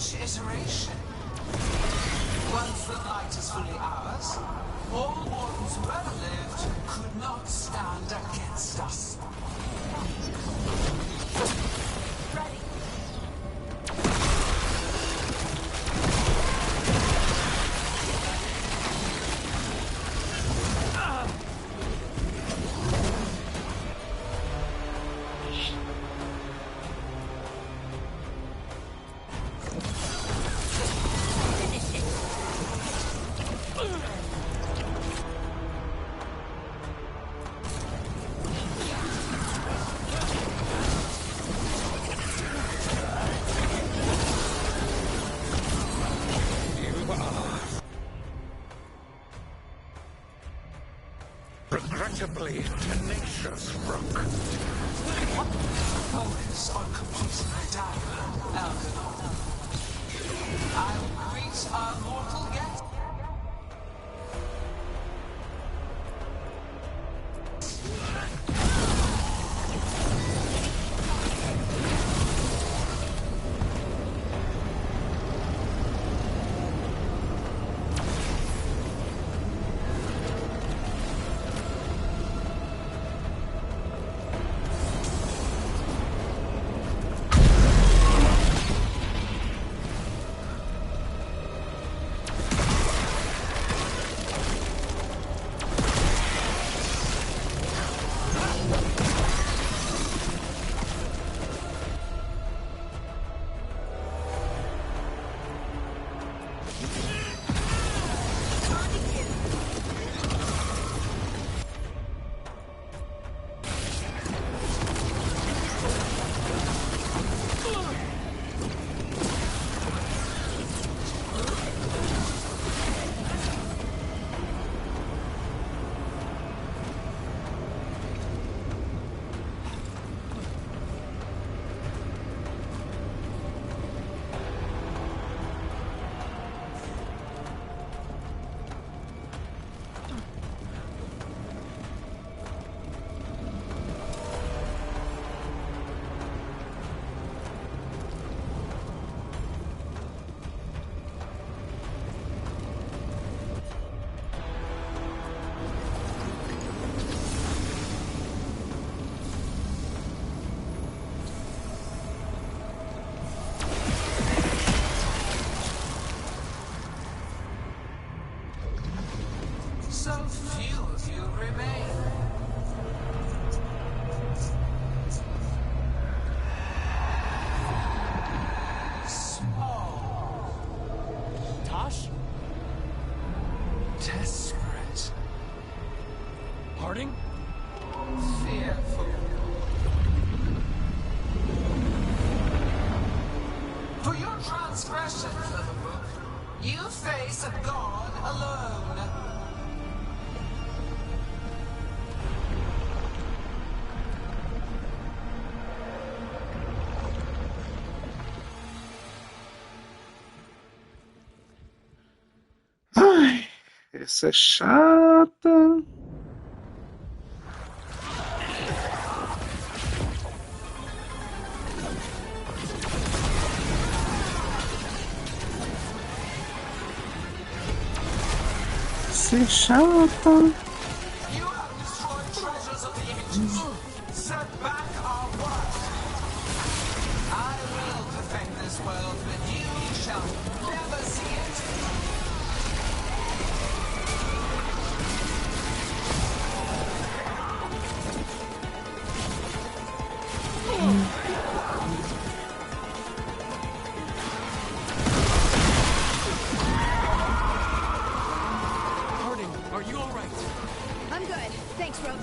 each iteration. Once the light is fully ours, all wardens who ever lived could not stand against us. Ready. Regrettably tenacious, Rook. Focus on completing the dagger, Elgar'nan. I will greet our mortal guest. So few of you remain. Small. Tosh? Desperate. Harding? Fearful. For your transgression, Featherbrook, you face a god alone. Ai, essa é chata. Ser chata. You have destroyed treasures of the ages. Set back our work. I will perfect this world, but you shall never see it. Harding, are you all right? I'm good. Thanks, Rogue.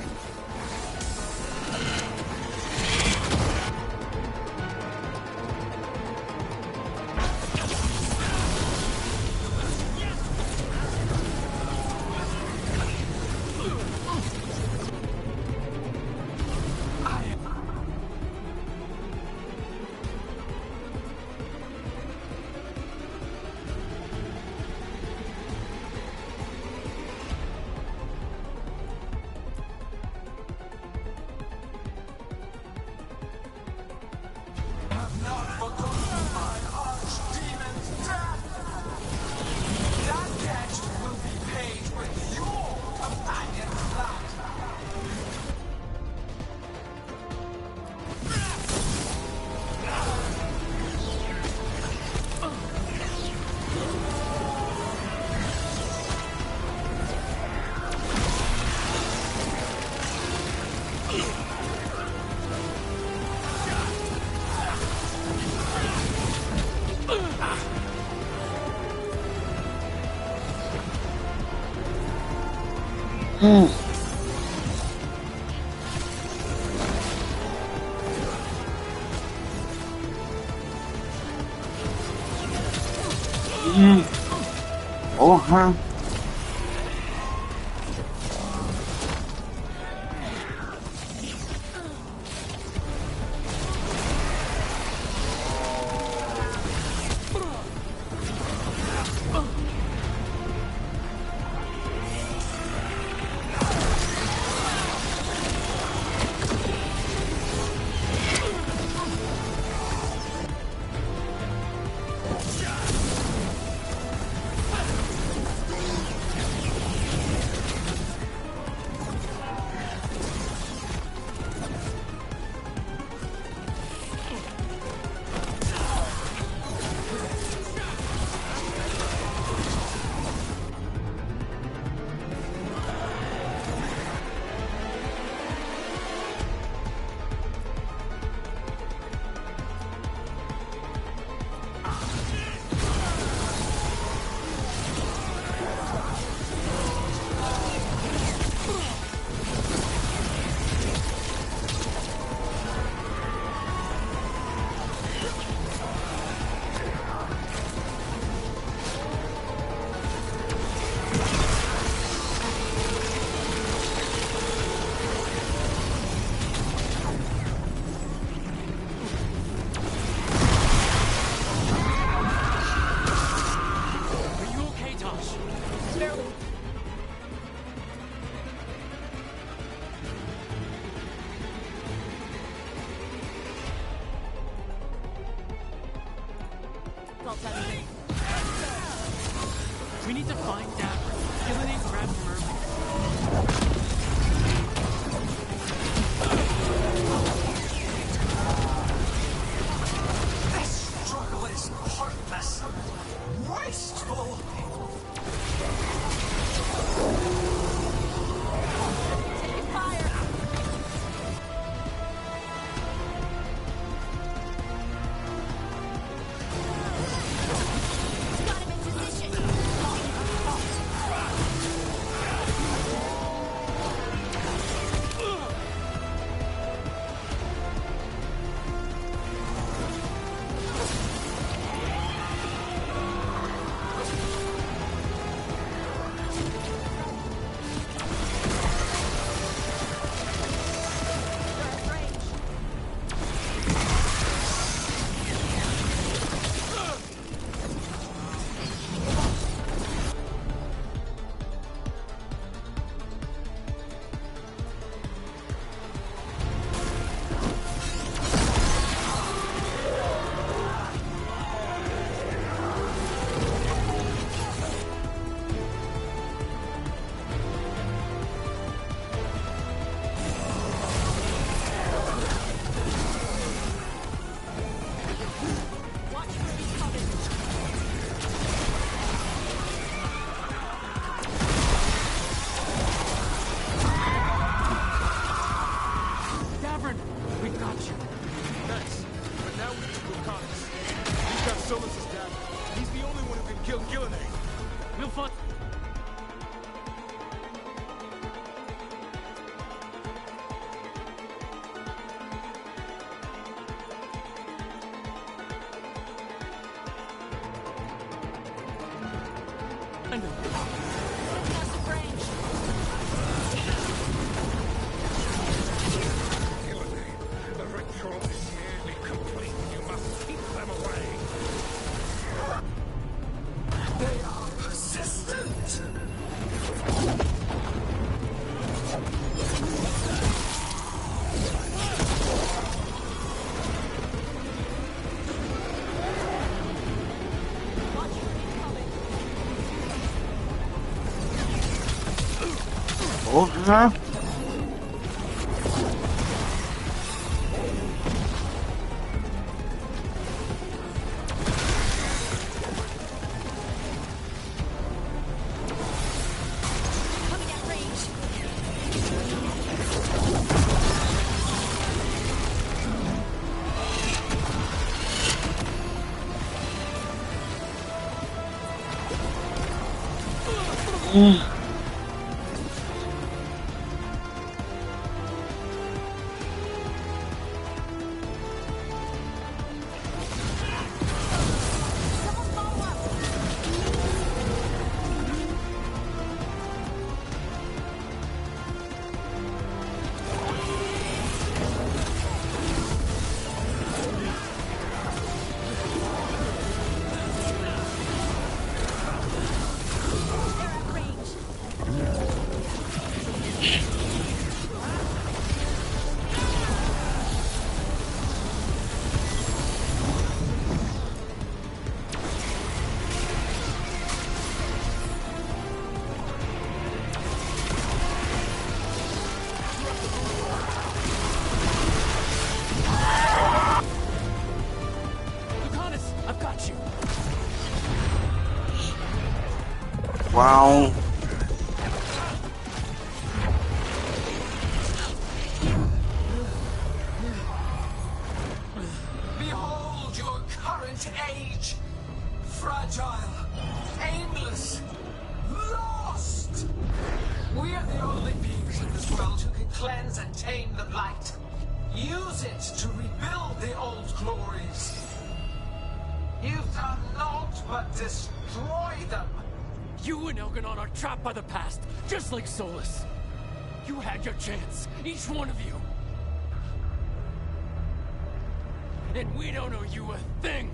Porra! We need to find Dapper. Ghilan'nain grabbed him early. This struggle is heartless, wasteful. Taking fire. Got him in position. Porra! Wow. Behold your current age. Fragile, aimless, lost. We are the only beings in this world who can cleanse and tame the blight. Use it to rebuild the old glories. You've done naught but destroy them. You and Elgar'nan are trapped by the past, just like Solus. You had your chance, each one of you. And we don't owe you a thing.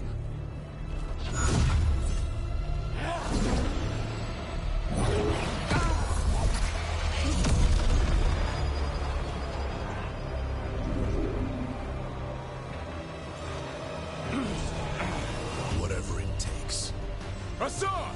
Whatever it takes. Assad!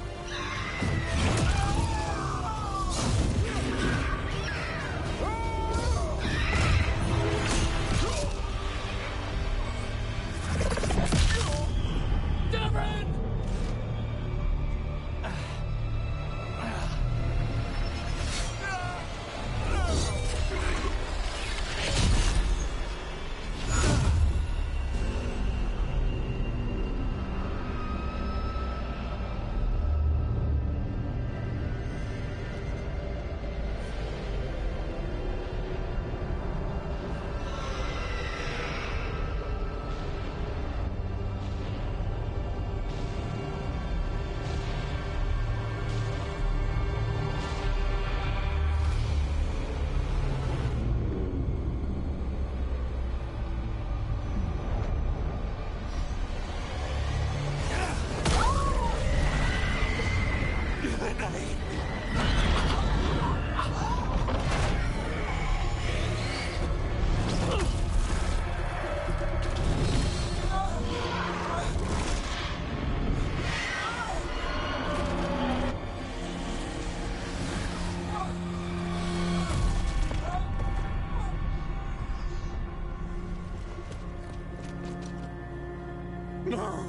No.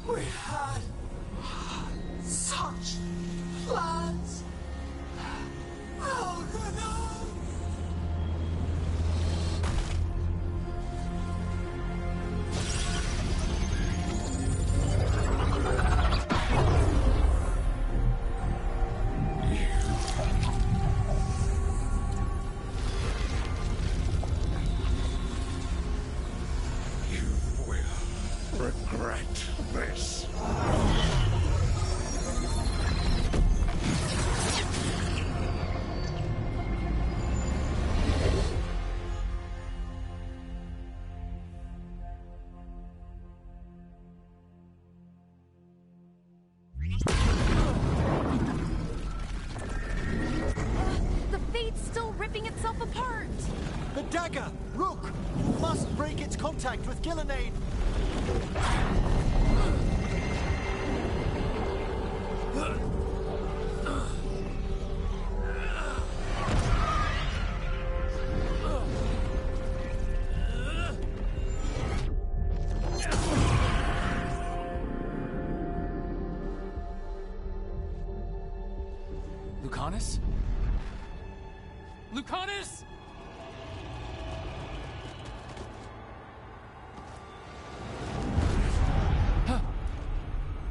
We had such plans. Elgar'nan. Regret this. The fate's still ripping itself apart. The dagger! Rook! You must break its contact with Ghilan'nain! Lucanus? Lucanus!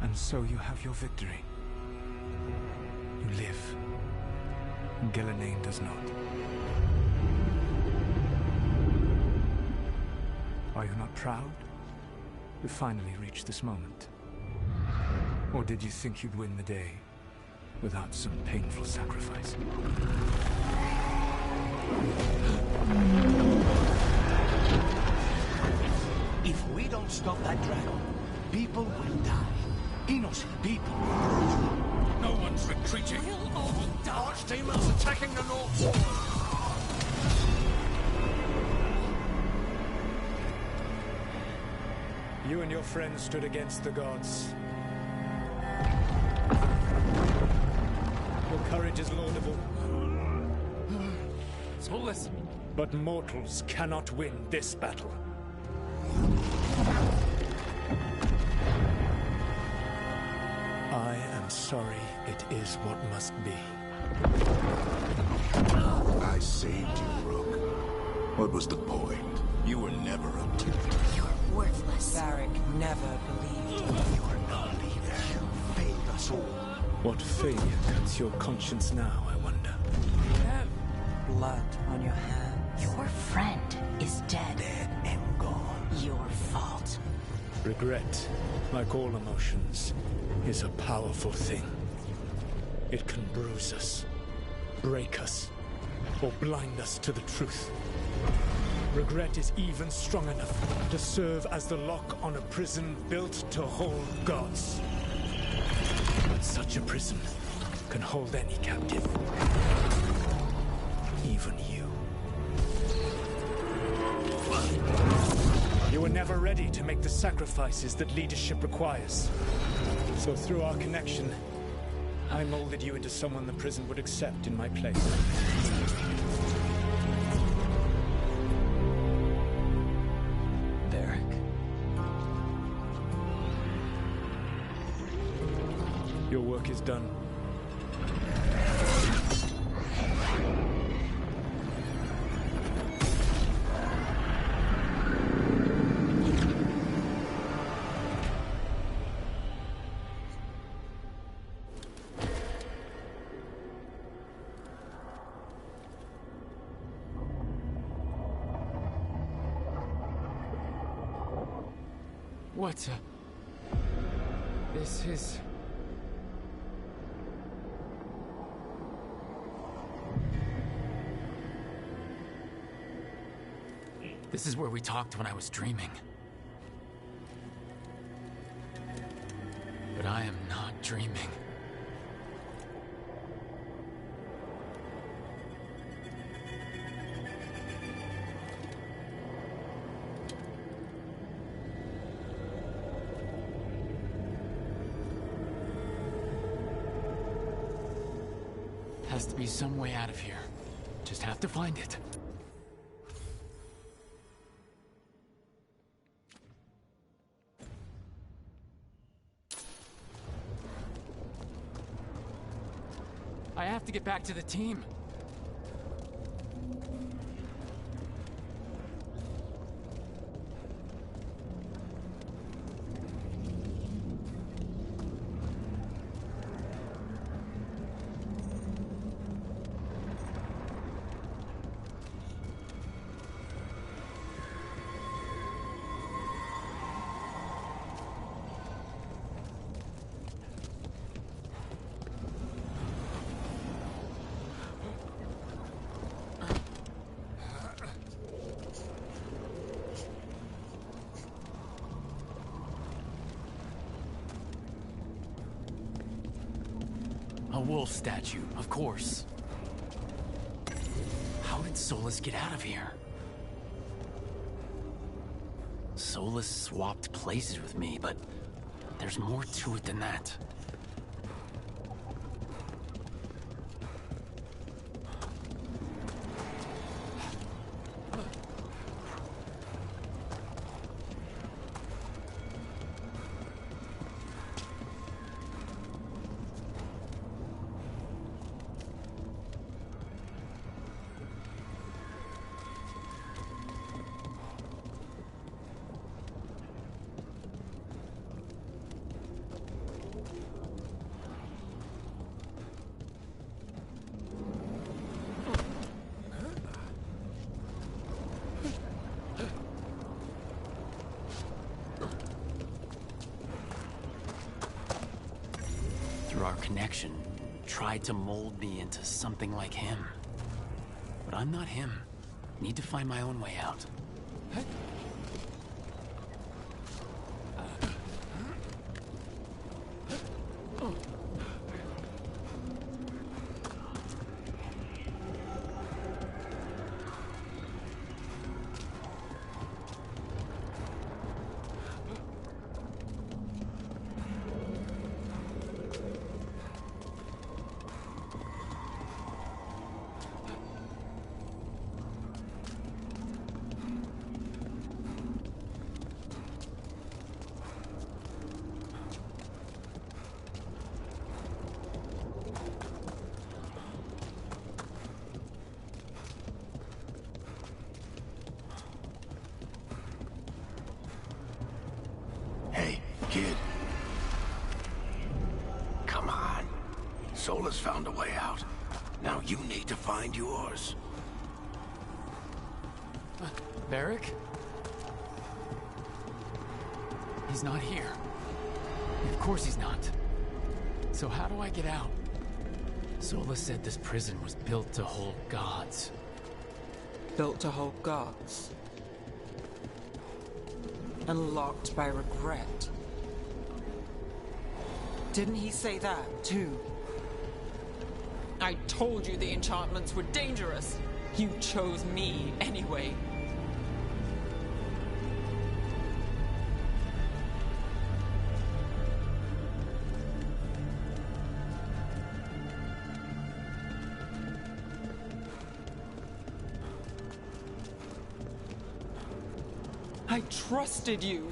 And So you have your victory. You live. Ghilan'nain does not. Are you not proud to finally reach this moment? Or did you think you'd win the day without some painful sacrifice? If we don't stop that dragon, people will die. Innocent people. No one's retreating. Archdemons attacking the North Wall. You and your friends stood against the gods. Your courage is laudable. Solus! But mortals cannot win this battle. I am sorry, it is what must be. I saved you, Rook. What was the point? You were never a tutor. You're worthless. Varric never believed. You are no leader. You failed us all. What failure cuts your conscience now, I wonder? Blood on your hands. Your friend is dead. Dead and gone. Your fault. Regret, like all emotions, is a powerful thing. It can bruise us, break us, or blind us to the truth. Regret is even strong enough to serve as the lock on a prison built to hold gods. But such a prison can hold any captive. Even you. You were never ready to make the sacrifices that leadership requires. So through our connection, I molded you into someone the prison would accept in my place. Your work is done. What? This is... This is where we talked when I was dreaming. But I am not dreaming. Has to be some way out of here. Just have to find it. I have to get back to the team. A wolf statue, of course. How did Solus get out of here? Solus swapped places with me, but there's more to it than that. direction, tried to mold me into something like him. But I'm not him. Need to find my own way out. Kid. Come on. Solus found a way out. Now you need to find yours. Varric? He's not here. Of course he's not. So how do I get out? Solus said this prison was built to hold gods. Built to hold gods. And locked by regret. Didn't he say that, too? I told you the enchantments were dangerous. You chose me anyway. I trusted you,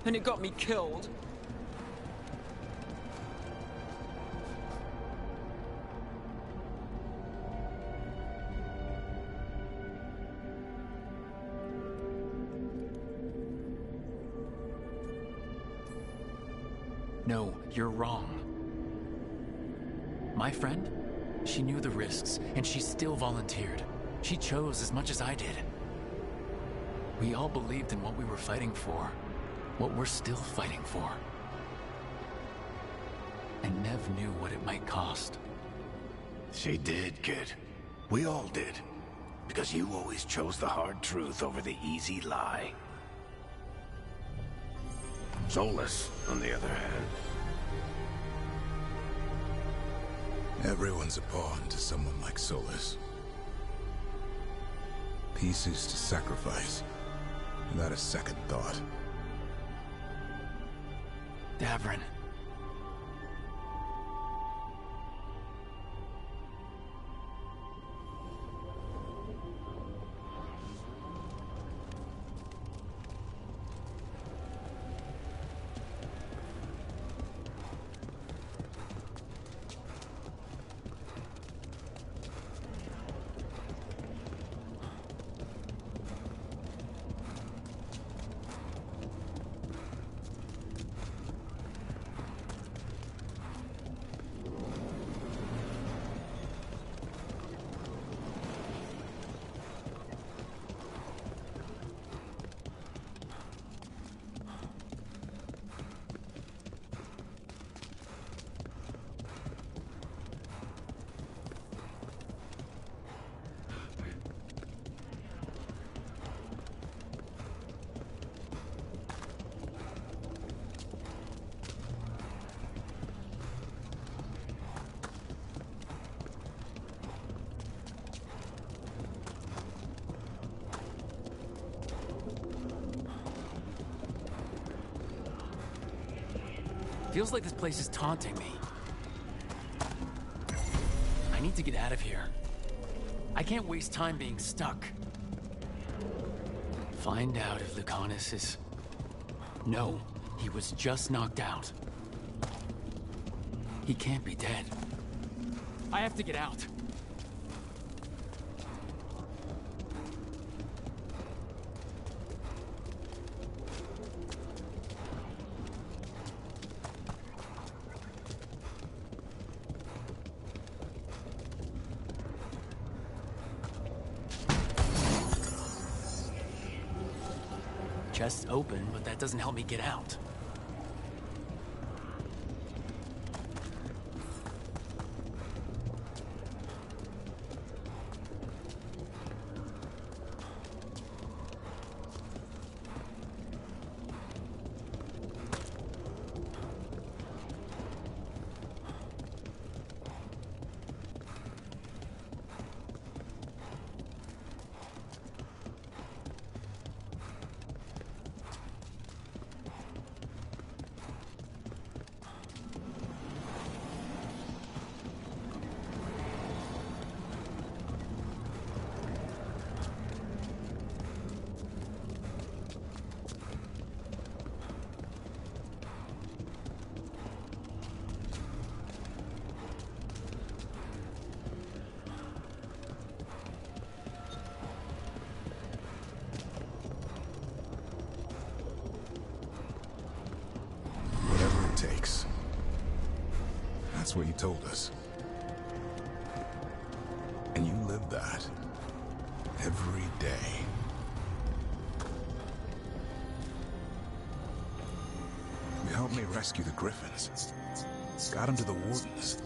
and it got me killed. No, you're wrong. My friend, she knew the risks, and she still volunteered. She chose as much as I did. We all believed in what we were fighting for, what we're still fighting for. And Neve knew what it might cost. She did, kid. We all did. Because you always chose the hard truth over the easy lie. Solus, on the other hand. Everyone's a pawn to someone like Solus. Pieces to sacrifice, without a second thought. Davrin. Feels like this place is taunting me. I need to get out of here. I can't waste time being stuck. Find out if Lucanus is... No, he was just knocked out. He can't be dead. I have to get out. Chest's open, but that doesn't help me get out. That's what you told us. And you live that every day. You helped me rescue the Griffins. Got them to the Wardens.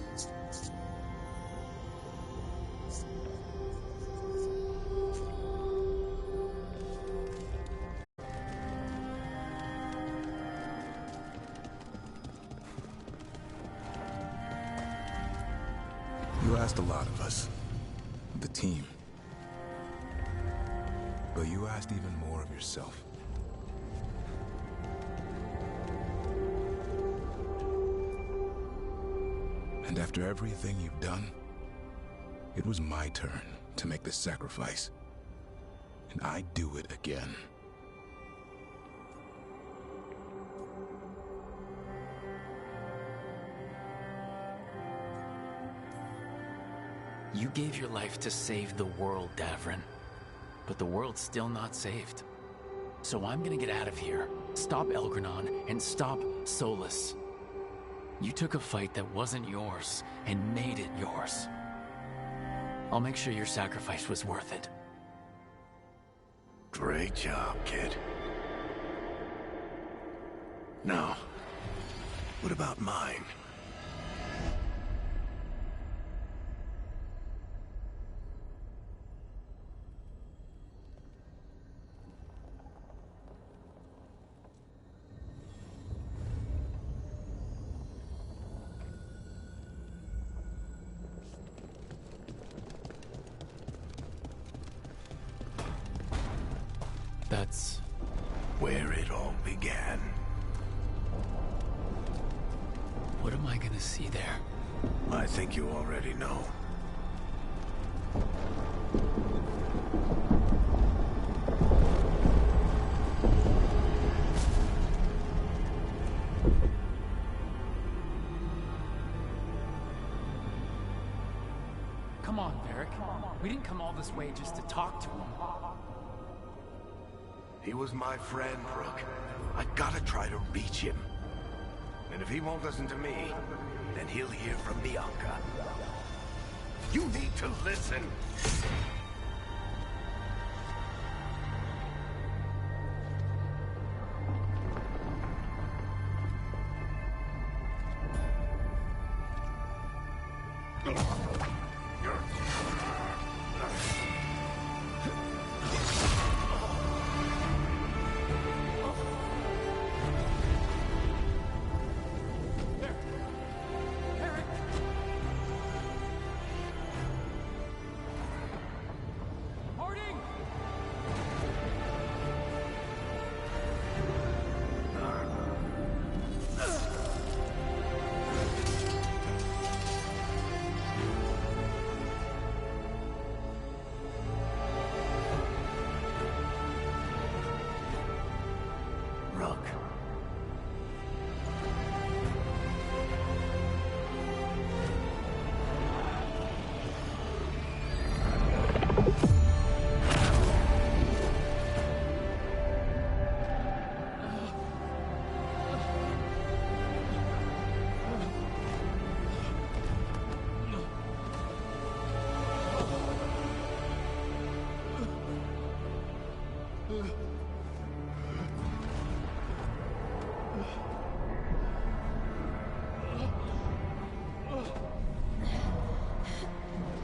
You asked a lot of us, the team. But you asked even more of yourself. And after everything you've done, it was my turn to make this sacrifice. And I'd do it again. You gave your life to save the world, Davrin. But the world's still not saved. So I'm gonna get out of here, stop Elgar'nan, and stop Solus. You took a fight that wasn't yours, and made it yours. I'll make sure your sacrifice was worth it. Great job, kid. Now, what about mine? That's where it all began. What am I gonna see there? I think you already know. Come on, Varric. We didn't come all this way just to talk to him. He was my friend, Rook. I gotta try to reach him. And if he won't listen to me, then he'll hear from Bianca. You need to listen!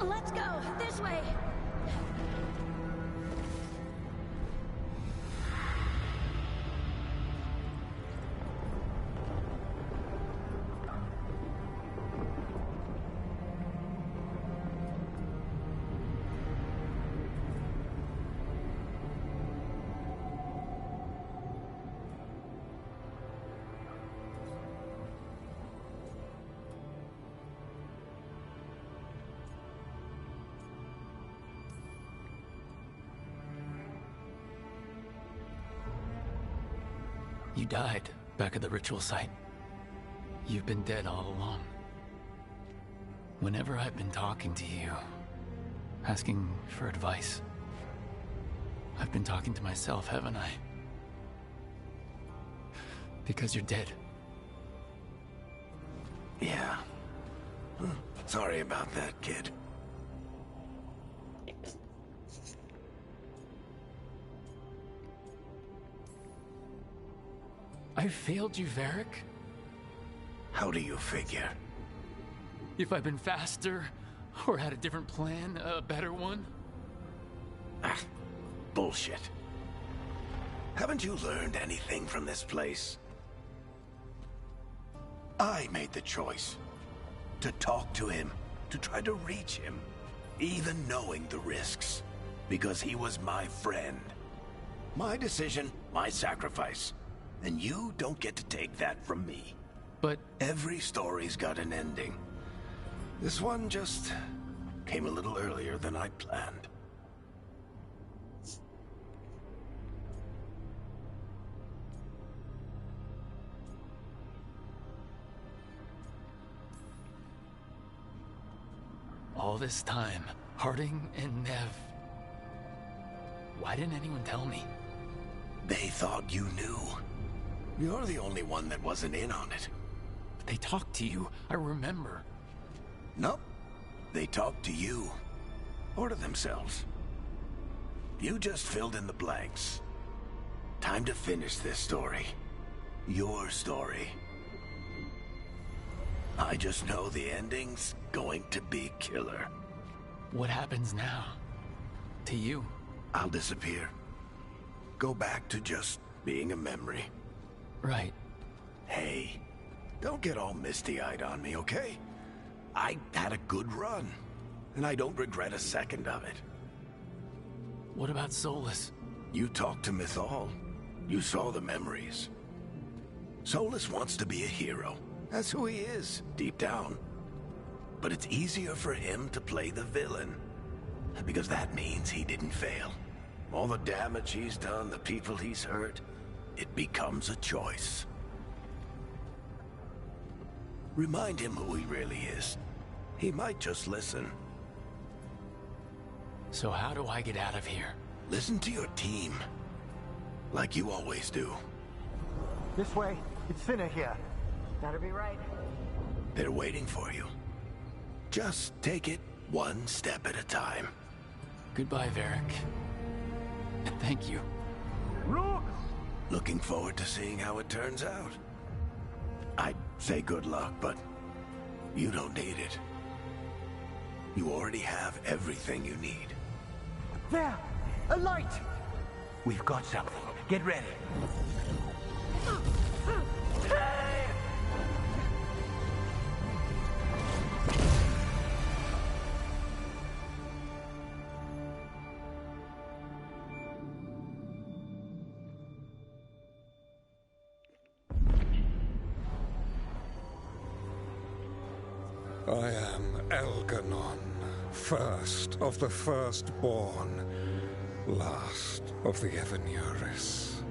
Let's go! This way! You died back at the ritual site. You've been dead all along. Whenever I've been talking to you, asking for advice, I've been talking to myself, haven't I? Because you're dead. Yeah, Sorry about that, kid. I failed you, Varric? How do you figure? If I'd been faster, or had a different plan, a better one? Ah, bullshit. Haven't you learned anything from this place? I made the choice. To talk to him, to try to reach him, even knowing the risks. Because he was my friend. My decision, my sacrifice. And you don't get to take that from me. But every story's got an ending. This one just came a little earlier than I'd planned. All this time, Harding and Neve. Why didn't anyone tell me? They thought you knew. You're the only one that wasn't in on it. But they talked to you, I remember. Nope. They talked to you. Or to themselves. You just filled in the blanks. Time to finish this story. Your story. I just know the ending's going to be killer. What happens now? To you? I'll disappear. Go back to just being a memory. Right. Hey, don't get all misty-eyed on me, okay? I had a good run, and I don't regret a second of it. What about Solus? You talked to Mythal. You saw the memories. Solus wants to be a hero. That's who he is, deep down. But it's easier for him to play the villain. Because that means he didn't fail. All the damage he's done, the people he's hurt, it becomes a choice. Remind him who he really is. He might just listen. So how do I get out of here? Listen to your team. Like you always do. This way. It's thinner here. That'll be right. They're waiting for you. Just take it one step at a time. Goodbye, Varric. And thank you. Look! Looking forward to seeing how it turns out. I'd say good luck, but you don't need it. You already have everything you need. There! A light! We've got something. Get ready. I am Elgar'nan, first of the firstborn, last of the Evenuris.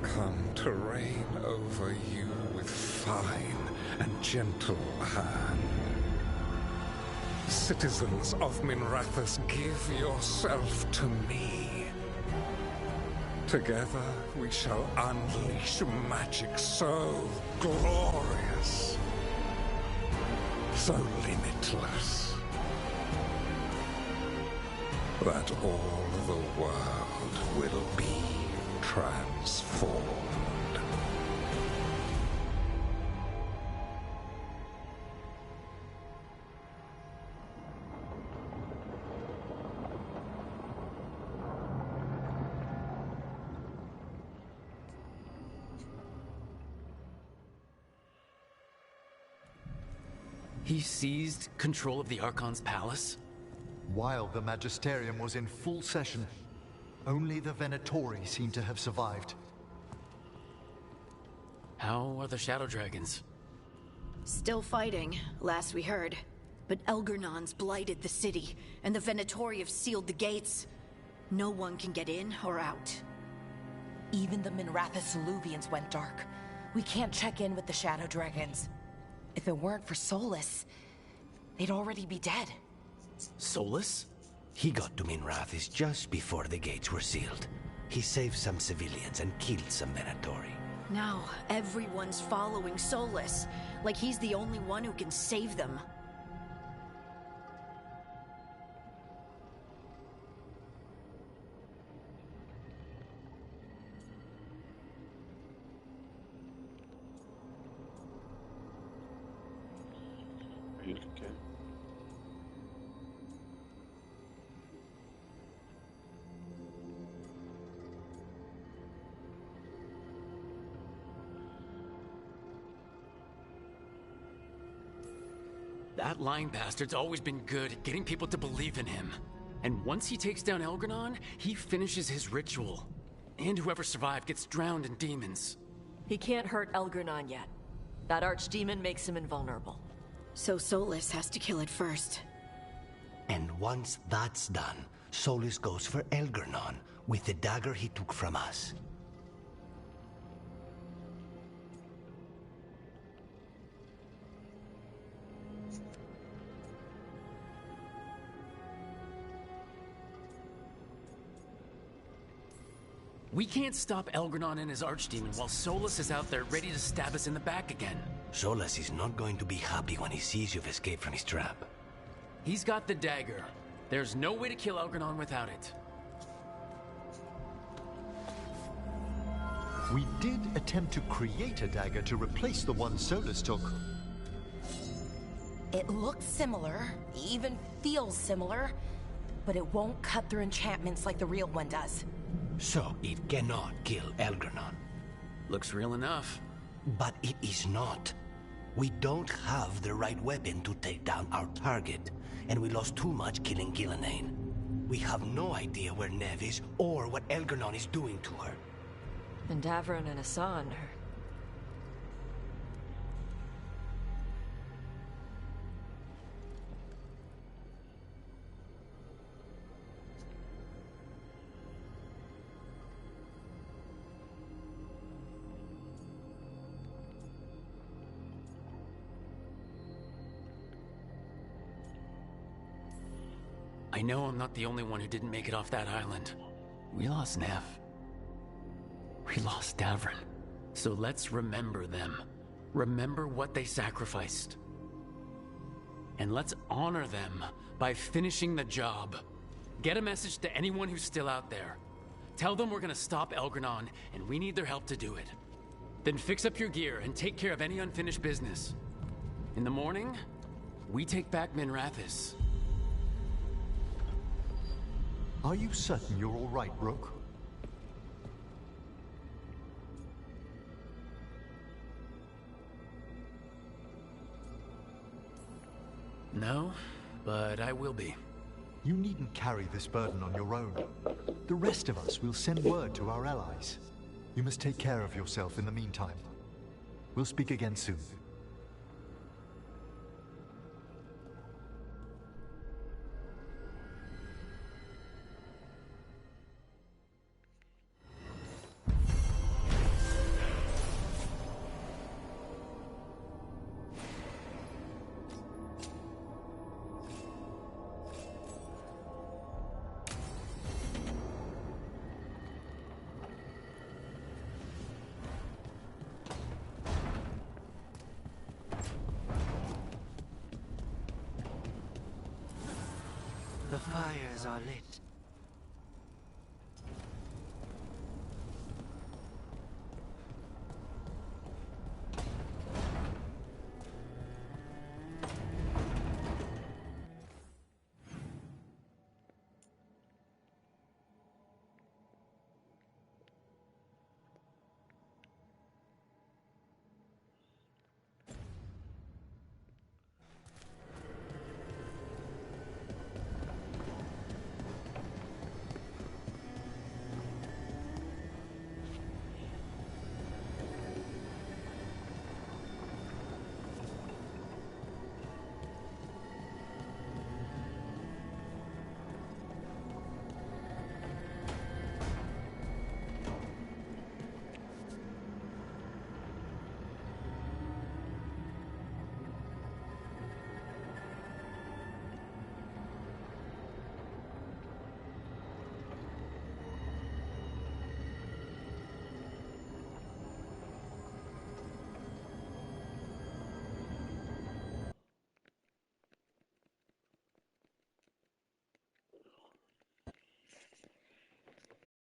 Come to reign over you with fine and gentle hand. Citizens of Minrathous, give yourself to me. Together we shall unleash magic so glorious, so limitless, that all the world will be transformed. He seized control of the Archon's palace? While the Magisterium was in full session, only the Venatori seem to have survived. How are the Shadow Dragons? Still fighting, last we heard. But Elgar'nan's blighted the city, and the Venatori have sealed the gates. No one can get in or out. Even the Minrathous Illuvians went dark. We can't check in with the Shadow Dragons. If it weren't for Solus, they'd already be dead. Solus? He got to Minrathous just before the gates were sealed. He saved some civilians and killed some Venatori. Now, everyone's following Solus, like he's the only one who can save them. That lying bastard's always been good at getting people to believe in him. And once he takes down Elgar'nan, he finishes his ritual. And whoever survived gets drowned in demons. He can't hurt Elgar'nan yet. That archdemon makes him invulnerable. So Solus has to kill it first. And once that's done, Solus goes for Elgar'nan with the dagger he took from us. We can't stop Elgar'nan and his archdemon while Solus is out there ready to stab us in the back again. Solus is not going to be happy when he sees you've escaped from his trap. He's got the dagger. There's no way to kill Elgar'nan without it. We did attempt to create a dagger to replace the one Solus took. It looks similar, even feels similar, but it won't cut through enchantments like the real one does. So it cannot kill Elgar'nan. Looks real enough. But it is not. We don't have the right weapon to take down our target, and we lost too much killing Ghilan'nain. We have no idea where Neve is or what Elgar'nan is doing to her. And Davron and Hassan are... I know I'm not the only one who didn't make it off that island. We lost Neve. We lost Davron. So let's remember them. Remember what they sacrificed. And let's honor them by finishing the job. Get a message to anyone who's still out there. Tell them we're gonna stop Elgar'nan, and we need their help to do it. Then fix up your gear and take care of any unfinished business. In the morning, we take back Minrathous. Are you certain you're all right, Rook? No, but I will be. You needn't carry this burden on your own. The rest of us will send word to our allies. You must take care of yourself in the meantime. We'll speak again soon. The fires are lit.